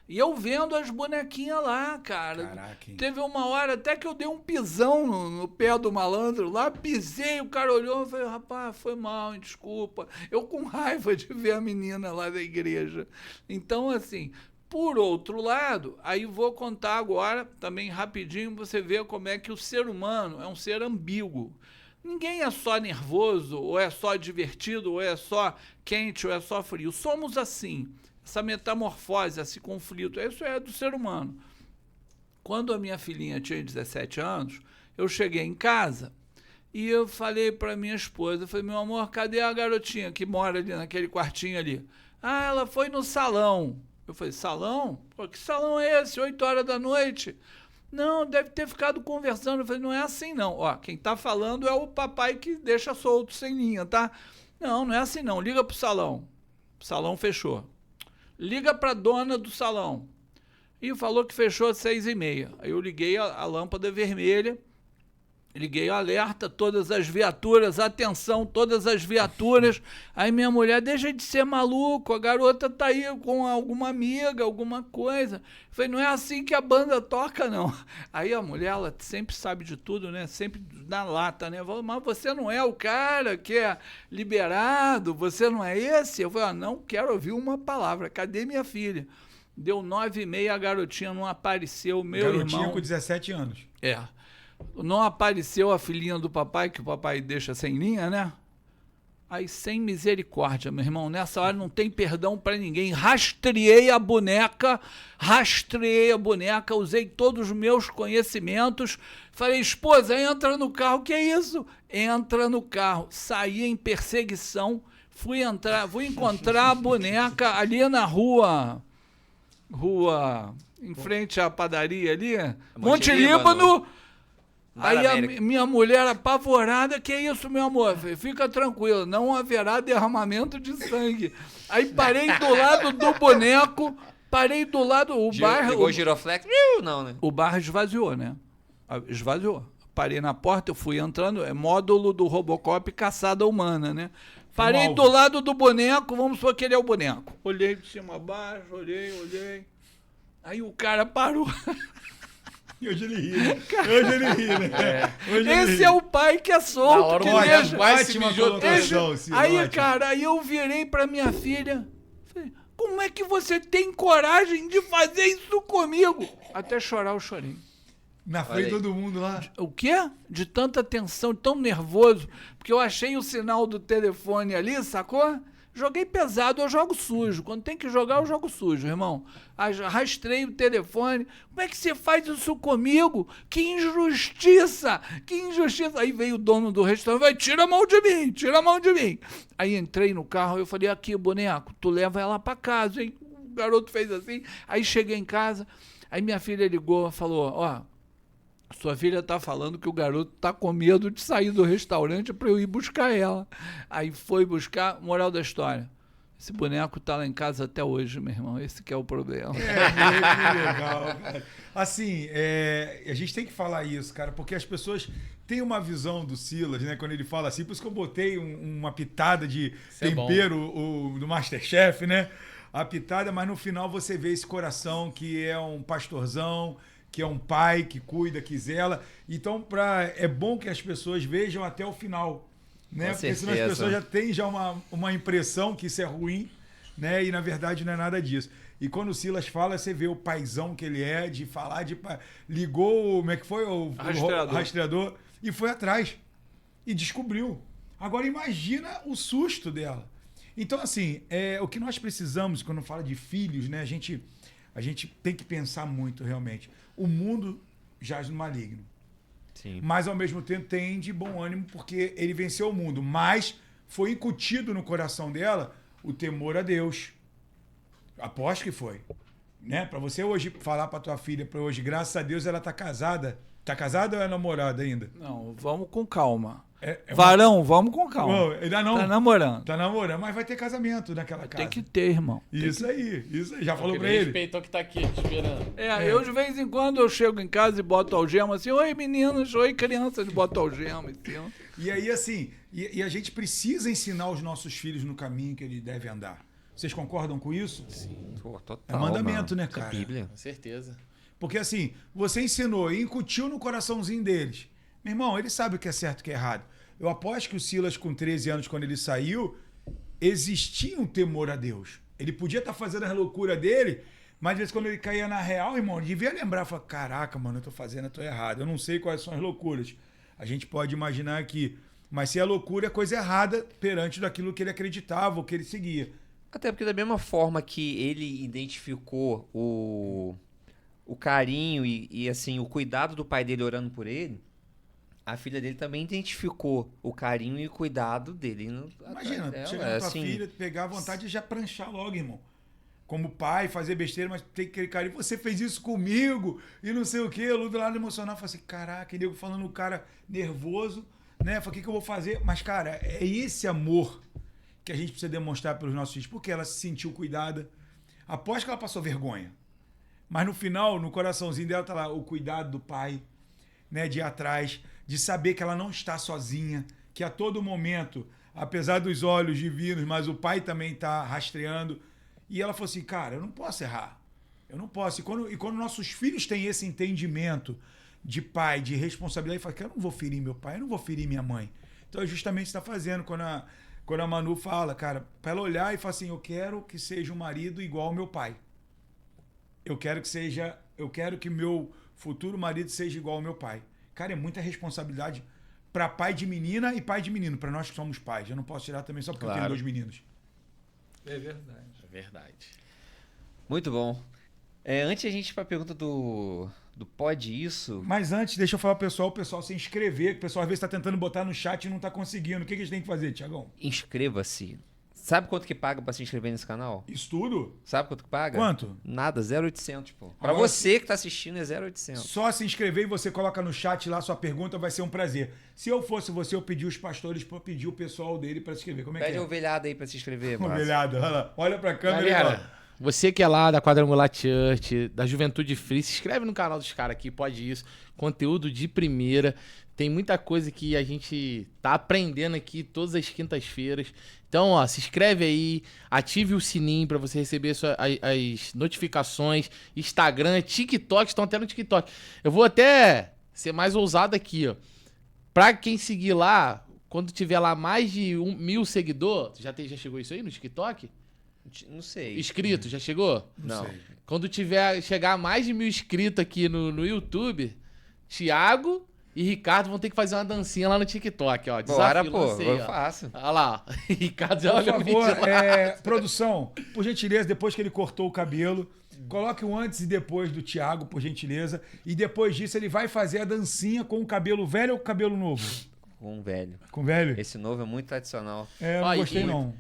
e eu vendo as bonequinhas lá, cara. Caraca, hein? Teve uma hora até que eu dei um pisão no pé do malandro lá, pisei, o cara olhou e falei, rapaz, foi mal, hein, desculpa. Eu com raiva de ver a menina lá da igreja. Então, assim, por outro lado, aí vou contar agora, também rapidinho, você vê como é que o ser humano é um ser ambíguo. Ninguém é só nervoso, ou é só divertido, ou é só quente, ou é só frio. Somos assim. Essa metamorfose, esse conflito, isso é do ser humano. Quando a minha filhinha tinha 17 anos, eu cheguei em casa e eu falei para minha esposa, eu falei, meu amor, cadê a garotinha que mora ali naquele quartinho ali? Ah, ela foi no salão. Eu falei, salão? Pô, que salão é esse? 8 horas da noite? Não, deve ter ficado conversando. Eu falei, não é assim não. Ó, quem tá falando é o papai que deixa solto sem linha, tá? Não, não é assim não. Liga pro salão. O salão fechou. Liga pra dona do salão. E falou que fechou às 6h30. Aí eu liguei a lâmpada vermelha, liguei o alerta, todas as viaturas, atenção, todas as viaturas. Aí minha mulher, deixa de ser maluco, a garota tá aí com alguma amiga, alguma coisa. Eu falei, não é assim que a banda toca, não. Aí a mulher, ela sempre sabe de tudo, né? Sempre na lata, né? Falou, mas você não é o cara que é liberado, você não é esse? Eu falei, não quero ouvir uma palavra, cadê minha filha? Deu 9h30, a garotinha não apareceu, meu irmão... Garotinha com 17 anos. É. Não apareceu a filhinha do papai, que o papai deixa sem linha, né? Aí, sem misericórdia, meu irmão, nessa hora não tem perdão pra ninguém. Rastreei a boneca, usei todos os meus conhecimentos. Falei, esposa, entra no carro, que é isso? Entra no carro. Saí em perseguição, fui encontrar a boneca ali na rua, em frente à padaria ali, Monte Líbano. Aí a minha mulher apavorada, que é isso, meu amor? Fica tranquilo, não haverá derramamento de sangue. Aí parei do lado do boneco, Ligou o giroflex? Não, né? O bar esvaziou, né? Esvaziou. Parei na porta, eu fui entrando, é módulo do Robocop caçada humana, né? Parei do lado do boneco, vamos supor que ele é o boneco. Olhei de cima a baixo, olhei. Aí o cara parou. E hoje ele ri, né? Esse é o pai que é solto, que deixa. Ótima colocação, Ciro, Aí, ótimo. cara, aí eu virei pra minha filha. Falei, como é que você tem coragem de fazer isso comigo? Até chorar eu chorei. Na frente de todo mundo lá. O quê? De tanta tensão, tão nervoso, porque eu achei o sinal do telefone ali, sacou? Joguei pesado, eu jogo sujo. Quando tem que jogar, eu jogo sujo, irmão. Rastrei o telefone. Como é que você faz isso comigo? Que injustiça! Que injustiça! Aí veio o dono do restaurante, vai, tira a mão de mim. Aí entrei no carro, eu falei, aqui, boneco, tu leva ela pra casa, hein? O garoto fez assim. Aí cheguei em casa, aí minha filha ligou, falou, ó, sua filha tá falando que o garoto tá com medo de sair do restaurante para eu ir buscar ela. Aí foi buscar, moral da história. Esse boneco tá lá em casa até hoje, meu irmão. Esse que é o problema. Que legal, cara. Assim, a gente tem que falar isso, cara, porque as pessoas têm uma visão do Silas, né? Quando ele fala assim, por isso que eu botei uma pitada de Isso é bom. tempero do Masterchef, né? A pitada, mas no final você vê esse coração que é um pastorzão, que é um pai, que cuida, que zela. Então, é bom que as pessoas vejam até o final. Né? Com Porque senão as certeza. pessoas já têm uma impressão que isso é ruim, né? E na verdade não é nada disso. E quando o Silas fala, você vê o paizão que ele é, de falar, ligou, como é que foi? O rastreador e foi atrás. E descobriu. Agora imagina o susto dela. Então, assim, o que nós precisamos, quando fala de filhos, né? A gente tem que pensar muito, realmente. O mundo jaz no maligno. Sim. Mas, ao mesmo tempo, tem de bom ânimo, porque ele venceu o mundo. Mas foi incutido no coração dela o temor a Deus. Aposto que foi. Né? Para você hoje falar para tua filha, para hoje, graças a Deus, ela tá casada. Tá casada ou é namorada ainda? Não, vamos com calma. É Varão, vamos com calma. Não, ainda não. Tá namorando. Tá namorando, mas vai ter casamento naquela casa. Tem que ter, irmão. Isso aí. Já falou pra Ele ele? respeitou que tá aqui, esperando. Eu de vez em quando eu chego em casa e boto algema assim, oi meninas, oi crianças, boto algema em cima. E aí, assim, e a gente precisa ensinar os nossos filhos no caminho que eles devem andar. Vocês concordam com isso? Sim, Pô, total, É mandamento, mano. né, cara? É Bíblia. com certeza. Porque assim, você ensinou e incutiu no coraçãozinho deles. Meu irmão, ele sabe o que é certo e o que é errado. Eu aposto que o Silas, com 13 anos, quando ele saiu, existia um temor a Deus. Ele podia estar fazendo as loucuras dele, mas às vezes quando ele caía na real, irmão, ele devia lembrar, falar, caraca, mano, eu tô fazendo, eu tô errado. Eu não sei quais são as loucuras. A gente pode imaginar aqui. Mas se é loucura, é coisa errada perante daquilo que ele acreditava, ou que ele seguia. Até porque da mesma forma que ele identificou o carinho e assim, o cuidado do pai dele orando por ele, a filha dele também identificou o carinho e o cuidado dele. Imagina, Dela, chegar na tua assim, filha, pegar a vontade de já pranchar logo, irmão. Como pai, fazer besteira, mas tem aquele carinho. Você fez isso comigo e não sei o quê. Eu do lado emocional, falei assim, caraca, nego falando o cara nervoso, né? Falei, o que eu vou fazer? Mas, cara, é esse amor que a gente precisa demonstrar pelos nossos filhos, porque ela se sentiu cuidada. Após que ela passou vergonha. Mas no final, no coraçãozinho dela, tá lá o cuidado do pai, né? De ir atrás, de saber que ela não está sozinha, que a todo momento, apesar dos olhos divinos, mas o pai também está rastreando. E ela falou assim, cara, eu não posso errar. Eu não posso. E quando nossos filhos têm esse entendimento de pai, de responsabilidade, fala que eu não vou ferir meu pai, eu não vou ferir minha mãe. Então é justamente o que está fazendo quando a Manu fala, cara, para ela olhar e falar assim, eu quero que seja um marido igual ao meu pai. Eu quero que meu futuro marido seja igual ao meu pai. Cara, é muita responsabilidade para pai de menina e pai de menino, para nós que somos pais. Eu não posso tirar também só porque eu tenho 2 meninos. É verdade. É verdade. Muito bom. Antes a gente ir pra pergunta do Pode Isso. Mas antes, deixa eu falar pro pessoal, o pessoal se inscrever, que o pessoal às vezes está tentando botar no chat e não está conseguindo. O que a gente tem que fazer, Tiagão? Inscreva-se. Sabe quanto que paga pra se inscrever nesse canal? Isso tudo? Sabe quanto que paga? Quanto? Nada, 0,800, pô. Pra Agora- você que tá assistindo é 0,800. Só se inscrever e você coloca no chat lá sua pergunta, vai ser um prazer. Se eu fosse você, eu pedi os pastores para pedir o pessoal dele para se inscrever. Como é Pede que a é? ovelhada aí pra se inscrever, Márcio. Ovelhada, olha lá. Olha pra câmera e Galera, fala. você que é lá da Quadrangular Church, da Juventude Free, se inscreve no canal dos caras aqui, pode isso. Conteúdo de primeira. Tem muita coisa que a gente tá aprendendo aqui todas as quintas-feiras. Então, ó, se inscreve aí, ative o sininho pra você receber as notificações. Instagram, TikTok, estão até no TikTok. Eu vou até ser mais ousado aqui, ó. Pra quem seguir lá, quando tiver lá mais de 1.000 seguidores, já chegou isso aí no TikTok? Não sei. Inscrito, já chegou? Não. sei. Quando chegar a mais de 1.000 inscritos aqui no YouTube, Thiago e Ricardo vão ter que fazer uma dancinha lá no TikTok, ó. Bora, Desafio, pô. lancei, Eu ó. faço. Olha lá, ó. Ricardo já Por olhou o vídeo favor, lá. produção, por gentileza, depois que ele cortou o cabelo, coloque o antes e depois do Thiago, por gentileza. E depois disso ele vai fazer a dancinha com o cabelo velho ou com o cabelo novo? Com um velho. Com velho? Esse novo é muito tradicional. É, eu não Ó, gostei e não.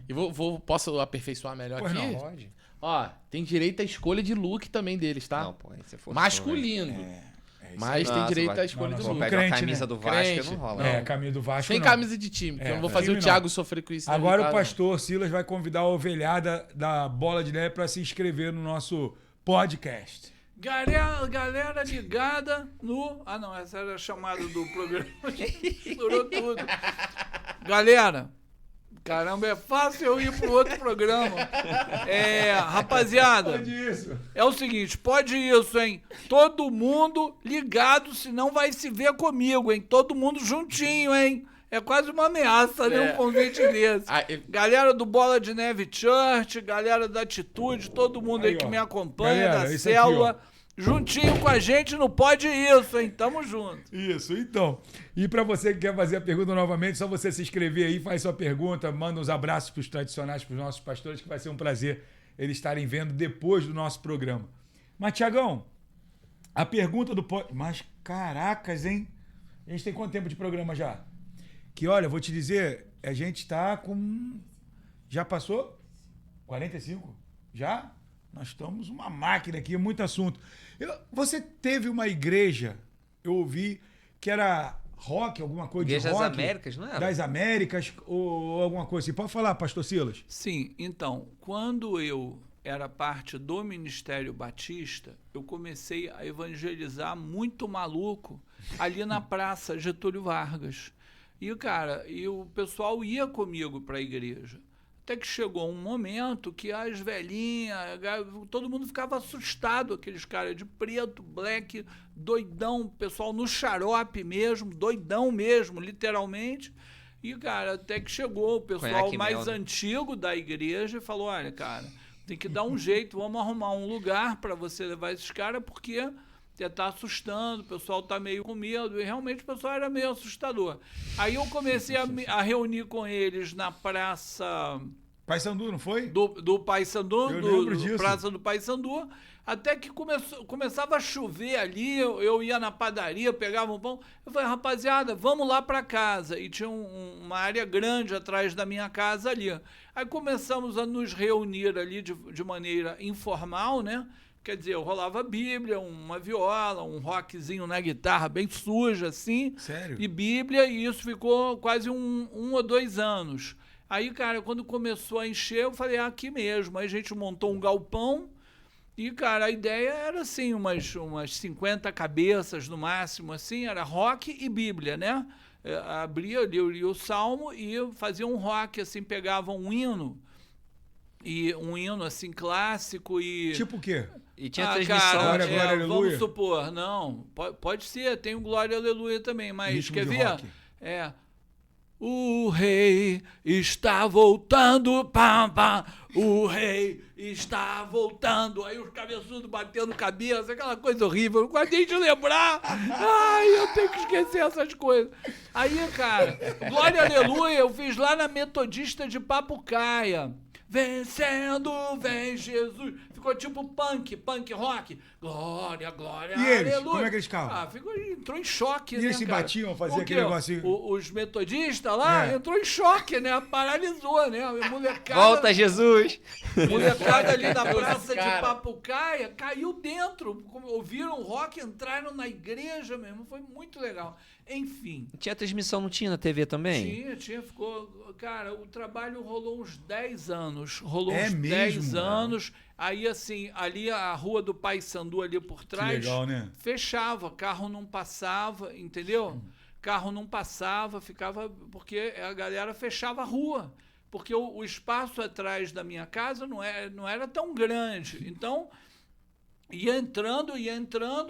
posso aperfeiçoar melhor Pois aqui? não. Pode. Ó, tem direito à escolha de look também deles, tá? Não, pô, aí você forçou, Masculino. Mas tem Nossa, direito vai- à escolha Não, do nós Pô, somos Lucas. pega crente, a camisa né? do Vasco, Crente. não rola. É, caminho do Vasco Sem não. camisa de time, porque eu não vou fazer time o não. Thiago sofrer com isso. dentro de Agora o casa, pastor Silas vai convidar a ovelhada da Bola de Neve para se inscrever no nosso podcast. Galera ligada no... Ah, não, essa era a chamada do programa. Misturou tudo. Galera, caramba, é fácil eu ir pro outro programa. Rapaziada, Isso. é o seguinte, pode isso, hein? Todo mundo ligado, senão vai se ver comigo, hein? Todo mundo juntinho, hein? É quase uma ameaça, né? Um convite desse. Galera do Bola de Neve Church, galera da Atitude, todo mundo aí Aí, que ó. me acompanha, Galera, da isso aqui, célula, juntinho com a gente no Pode Isso, hein? Tamo junto. Isso, então. E para você que quer fazer a pergunta novamente, só você se inscrever aí, faz sua pergunta, manda uns abraços para os tradicionais, para os nossos pastores, que vai ser um prazer eles estarem vendo depois do nosso programa. Mas, Tiagão, a pergunta do... Mas, caracas, hein? A gente tem quanto tempo de programa já? Que, olha, vou te dizer, a gente tá com... Já passou? 45? Já? Nós estamos uma máquina aqui, muito assunto. Você teve uma igreja, eu ouvi, que era rock, alguma coisa Igreja de das rock. Américas, não era? Das Américas, ou alguma coisa assim. Pode falar, pastor Silas. Sim, então, quando eu era parte do Ministério Batista, eu comecei a evangelizar muito maluco ali na Praça Getúlio Vargas. E, cara, o pessoal ia comigo para a igreja. Até que chegou um momento que as velhinhas, todo mundo ficava assustado, aqueles caras de preto, black, doidão, pessoal no xarope mesmo, doidão mesmo, literalmente. E, cara, até que chegou o pessoal Conhaque mais mel, né? antigo da igreja e falou, olha, cara, tem que dar um jeito, vamos arrumar um lugar para você levar esses caras, porque você tá assustando, o pessoal tá meio com medo, e realmente o pessoal era meio assustador. Aí eu comecei a reunir com eles na praça Paysandu, não foi? do Paysandu, Eu lembro disso. Praça do Paysandu, até que começava a chover ali, eu ia na padaria, pegava um pão, eu falei, rapaziada, vamos lá para casa, e tinha uma área grande atrás da minha casa ali. Aí começamos a nos reunir ali de maneira informal, né? Quer dizer, eu rolava a Bíblia, uma viola, um rockzinho na guitarra bem suja, assim. Sério? E Bíblia, e isso ficou quase um ou 2 anos. Aí, cara, quando começou a encher, eu falei, aqui mesmo. Aí a gente montou um galpão e, cara, a ideia era, assim, umas 50 cabeças no máximo, assim, era rock e Bíblia, né? Abria, lia o Salmo e fazia um rock, assim, pegava um hino, assim, clássico e... Tipo o quê? E tinha Ah, transmissão. cara, Glória, aleluia. vamos supor, não, pode ser, tem o Glória Aleluia também, mas Ritmo quer de ver? rock. O rei está voltando, pam, pam, o rei está voltando. Aí os cabeçudos batendo cabeça, aquela coisa horrível, não gosto de lembrar. Ai, eu tenho que esquecer essas coisas. Aí, cara, Glória Aleluia eu fiz lá na Metodista de Papucaia. Vencendo, vem Jesus. Ficou tipo punk rock. Glória, glória, E eles? aleluia. Como é que eles ficavam? Entrou em choque, E né, eles se cara? batiam, faziam O quê? aquele negocinho? Os metodistas lá É. entrou em choque, né? Paralisou, né? A molecada, Volta, Jesus! molecada ali da praça de cara. Papucaia caiu dentro. Ouviram o rock, entraram na igreja mesmo. Foi muito legal. Enfim. Tinha transmissão, não tinha na TV também? Tinha, ficou... Cara, o trabalho rolou uns 10 anos. Rolou É uns mesmo, 10 cara? anos. Aí, assim, ali a rua do Paysandu ali por trás... legal, né? Fechava, carro não passava, entendeu? Carro não passava, ficava... Porque a galera fechava a rua. Porque o espaço atrás da minha casa não era tão grande. Então... Ia entrando,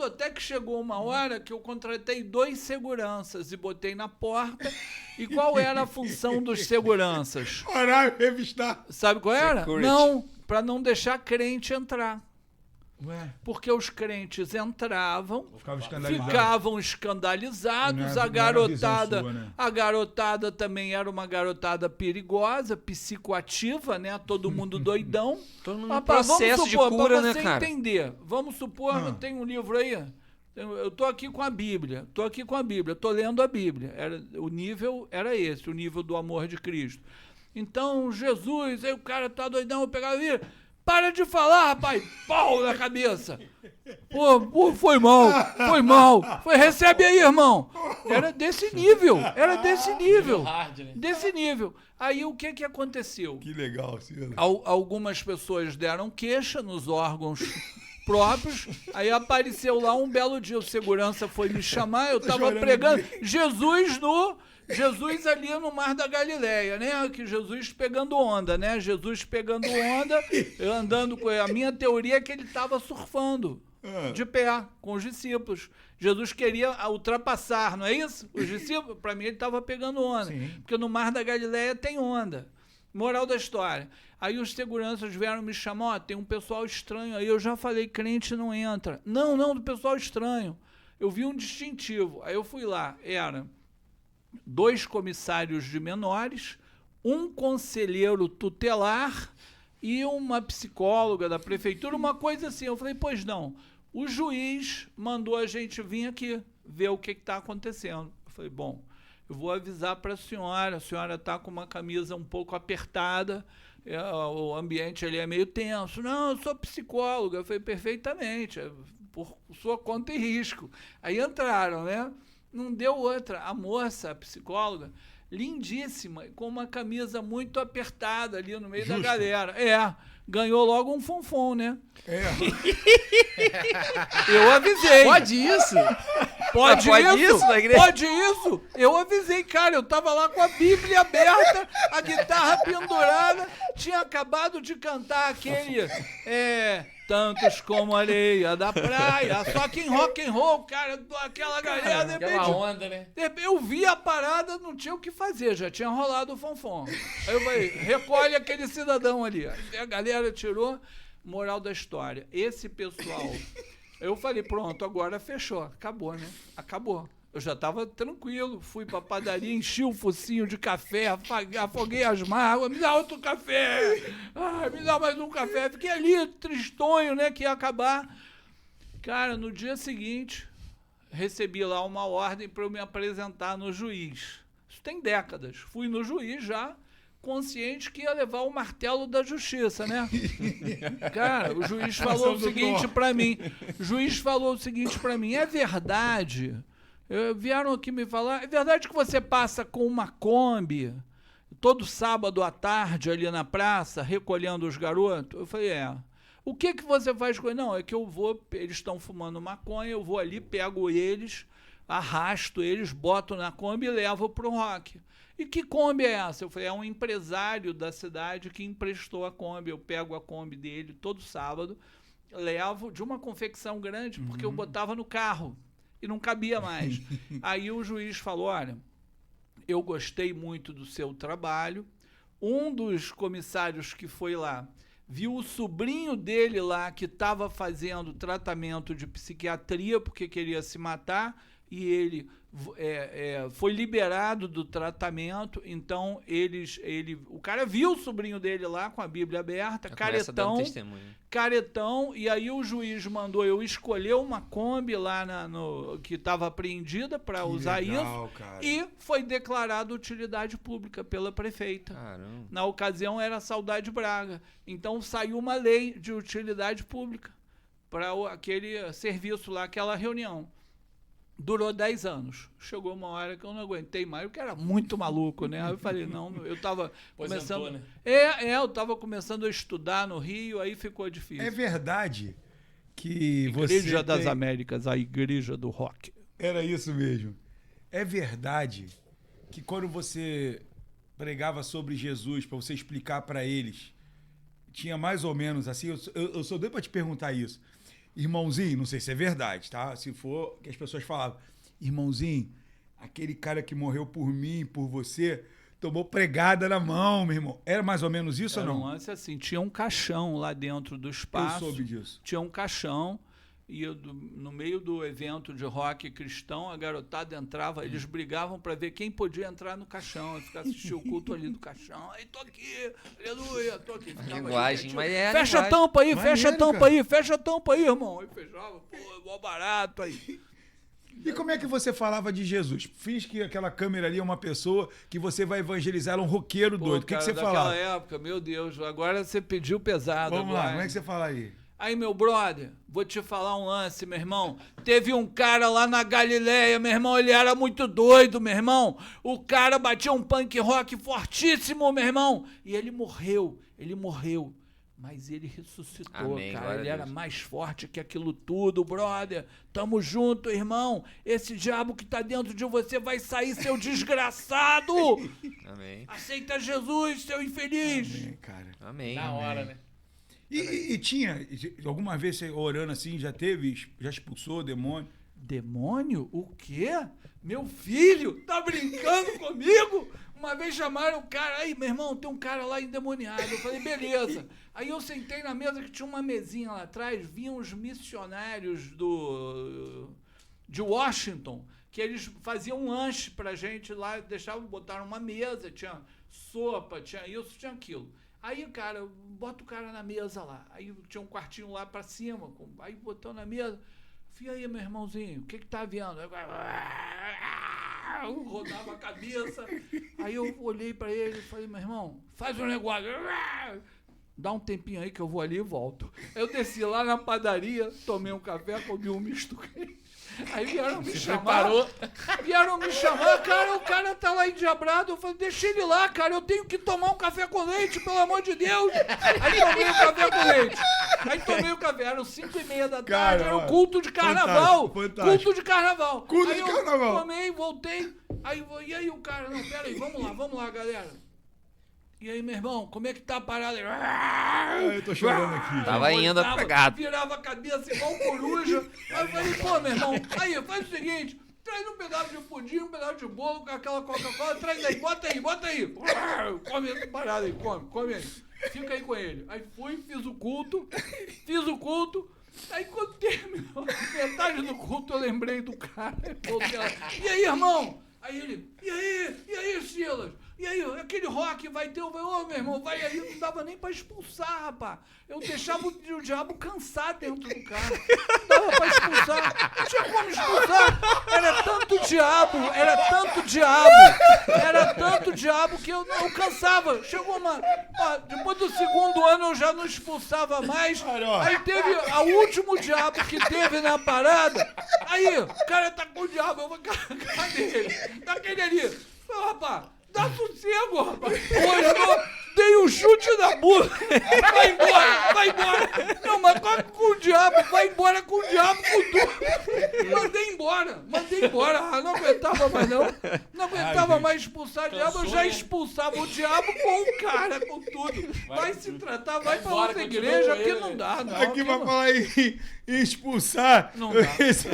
até que chegou uma hora que eu contratei 2 seguranças e botei na porta. E qual era a função dos seguranças? Horário revistar. Sabe qual era? Security. Não, para não deixar crente entrar. Ué, Porque os crentes entravam, ficava escandalizado. ficavam escandalizados, Não é- a não era garotada, visão sua, né? a garotada também era uma garotada perigosa, psicoativa, né? Todo mundo doidão. Todo mundo em Rapaz, processo de cura, pra né, você cara? entender, vamos supor, tem um livro aí, eu tô aqui com a Bíblia, tô lendo a Bíblia, o nível era esse, o nível do amor de Cristo. Então, Jesus, aí o cara tá doidão, eu pegava a Bíblia, para de falar, rapaz. Pau na cabeça. Pô, foi mal. Recebe aí, irmão. Era desse nível. Hard, né? Desse nível. Aí o que aconteceu? Que legal, Silas. Algumas pessoas deram queixa nos órgãos próprios. Aí apareceu lá um belo dia, o segurança foi me chamar, eu tava pregando Jesus ali no Mar da Galileia, né? Que Jesus pegando onda, né? Jesus pegando onda, eu andando com... A minha teoria é que ele estava surfando, de pé, com os discípulos. Jesus queria ultrapassar, não é isso? Os discípulos, para mim, ele estava pegando onda. Sim. Porque no Mar da Galileia tem onda. Moral da história. Aí os seguranças vieram me chamar, tem um pessoal estranho aí. Eu já falei, crente não entra. Não, do pessoal estranho. Eu vi um distintivo. Aí eu fui lá, era 2 comissários de menores, um conselheiro tutelar e uma psicóloga da prefeitura, uma coisa assim. Eu falei, pois não, o juiz mandou a gente vir aqui ver o que está acontecendo. Eu falei, bom, eu vou avisar para a senhora está com uma camisa um pouco apertada, o ambiente ali é meio tenso. Não, eu sou psicóloga. Eu falei, perfeitamente, por sua conta e risco. Aí entraram, né? Não deu outra. A moça, a psicóloga, lindíssima, com uma camisa muito apertada ali no meio da galera. Ganhou logo um fonfon, né? Eu avisei. Pode isso? Pode isso na igreja? Pode isso? Eu avisei, cara, eu tava lá com a Bíblia aberta, a guitarra pendurada, tinha acabado de cantar aquele Tantos como areia da praia, só que em rock and roll, cara, aquela galera, de repente, Aquela onda, né? eu vi a parada, não tinha o que fazer, já tinha rolado o fonfon. Aí eu falei, recolhe aquele cidadão ali. Aí a galera tirou, moral da história. Esse pessoal, eu falei, pronto, agora fechou, acabou, né? Acabou. Eu já estava tranquilo, fui pra padaria, enchi o focinho de café, afoguei as mágoas, me dá outro café, me dá mais um café. Fiquei ali, tristonho, né, que ia acabar. Cara, no dia seguinte, recebi lá uma ordem para eu me apresentar no juiz. Isso tem décadas. Fui no juiz já, consciente que ia levar o martelo da justiça, né? Cara, o juiz falou o seguinte para mim. É verdade... Vieram aqui me falar, é verdade que você passa com uma Kombi todo sábado à tarde ali na praça, recolhendo os garotos? Eu falei, O que você faz com eles? Não, é que eu vou, eles estão fumando maconha, eu vou ali, pego eles, arrasto eles, boto na Kombi e levo pro rock. E que Kombi é essa? Eu falei, é um empresário da cidade que emprestou a Kombi. Eu pego a Kombi dele todo sábado, levo de uma confecção grande, porque eu botava no carro. E não cabia mais. Aí o juiz falou, olha, eu gostei muito do seu trabalho. Um dos comissários que foi lá viu o sobrinho dele lá que estava fazendo tratamento de psiquiatria porque queria se matar e ele foi liberado do tratamento. Então o cara viu o sobrinho dele lá com a Bíblia aberta, caretão, e aí o juiz mandou eu escolher uma Kombi lá que estava apreendida para usar legal, isso, cara. E foi declarado utilidade pública pela prefeita. Caramba. Na ocasião era Saudade Braga. Então saiu uma lei de utilidade pública para aquele serviço lá, aquela reunião. Durou 10 anos. Chegou uma hora que eu não aguentei mais, porque era muito maluco, né? Aí eu falei, não, eu estava começando... né? Eu estava começando a estudar no Rio, aí ficou difícil. É verdade que você Igreja das Américas, a igreja do rock. Era isso mesmo. É verdade que quando você pregava sobre Jesus, para você explicar para eles, tinha mais ou menos assim, eu sou doido para te perguntar isso. Irmãozinho, não sei se é verdade, tá? Se for, que as pessoas falavam, irmãozinho, aquele cara que morreu por mim, por você, tomou pregada na mão, meu irmão. Era mais ou menos isso ou não? Era um lance assim, tinha um caixão lá dentro do espaço. Eu soube disso. Tinha um caixão e no meio do evento de rock cristão, a garotada entrava, eles brigavam para ver quem podia entrar no caixão, e ficar assistindo o culto ali do caixão. Aí, tô aqui, aleluia, tô aqui. Linguagem, ali, mas fecha a tampa aí, fecha a tampa aí, irmão. Aí fechava, pô, mó barato aí. E como é que você falava de Jesus? Fiz que aquela câmera ali é uma pessoa que você vai evangelizar, ela é um roqueiro Pô, doido. O que cara, você daquela falava? época, meu Deus, agora você pediu pesado. Vamos lá, agora. como é que você fala aí? Aí, meu brother, vou te falar um lance, meu irmão. Teve um cara lá na Galileia, meu irmão, ele era muito doido, meu irmão. O cara batia um punk rock fortíssimo, meu irmão. E ele morreu. Mas ele ressuscitou, Amém, cara. glória Ele a era Deus. mais forte que aquilo tudo, brother. Tamo junto, irmão. Esse diabo que tá dentro de você vai sair, seu desgraçado. Amém. Aceita Jesus, seu infeliz. Amém, cara. Amém. Na hora, né? E tinha, alguma vez você orando assim, já expulsou demônio? Demônio? O quê? Meu filho? Tá brincando comigo? Uma vez chamaram o cara, aí, meu irmão, tem um cara lá endemoniado. Eu falei, beleza. Aí eu sentei na mesa que tinha uma mesinha lá atrás, vinham os missionários de Washington, que eles faziam um lanche pra gente lá, deixavam, botaram uma mesa, tinha sopa, tinha isso, tinha aquilo. Aí, cara, bota o cara na mesa lá. Aí tinha um quartinho lá pra cima, aí botou na mesa. E aí, meu irmãozinho, o que tá vendo? Eu rodava a cabeça. Aí eu olhei pra ele e falei, meu irmão, faz um negócio. Dá um tempinho aí que eu vou ali e volto. Eu desci lá na padaria, tomei um café, comi um misto quente. Aí vieram me chamar. Cara, o cara tá lá endiabrado. Eu falei, deixa ele lá, cara, eu tenho que tomar um café com leite, pelo amor de Deus. Aí tomei o café com leite. Aí tomei o café, eram 5:30 da tarde, era o culto de carnaval. Fantástico. Culto de carnaval. Culto aí de eu carnaval. tomei, voltei. E aí o cara, não, pera aí, vamos lá, galera. E aí, meu irmão, como é que tá a parada? Eu tô chorando aqui. Tava indo apegado. Virava a cabeça igual coruja. Aí eu falei, pô, meu irmão, aí, faz o seguinte, traz um pedaço de pudim, um pedaço de bolo com aquela Coca-Cola, traz aí, bota aí. Come essa parada aí, come aí. Fica aí com ele. Aí fui, fiz o culto. Aí quando terminou metade do culto, eu lembrei do cara. Voltei lá. E aí, irmão? Aí ele, e aí, Silas? E aí, aquele rock vai ter... Ô, meu irmão, vai aí. Não dava nem pra expulsar, rapaz. Eu deixava o diabo cansar dentro do cara. Não dava pra expulsar. Não tinha como expulsar. Era tanto diabo que eu não cansava. Chegou uma... Ó, depois do segundo ano eu já não expulsava mais. Aí teve o último diabo que teve na parada. Aí, o cara tá com o diabo. Eu vou... Cadê ele? Daquele ali. Falei, rapaz... Dá sossego, rapaz. Hoje eu dei um chute na bunda. Vai embora. Não, mas com o diabo. Vai embora com o diabo, com tudo. Mandei embora. Ah, não aguentava mais, não. Não aguentava mais expulsar o diabo. Eu já expulsava o diabo com o cara, com tudo. Vai se tratar, vai pra outra igreja, que não dá, não. Aqui vai falar em expulsar. Não dá. Esse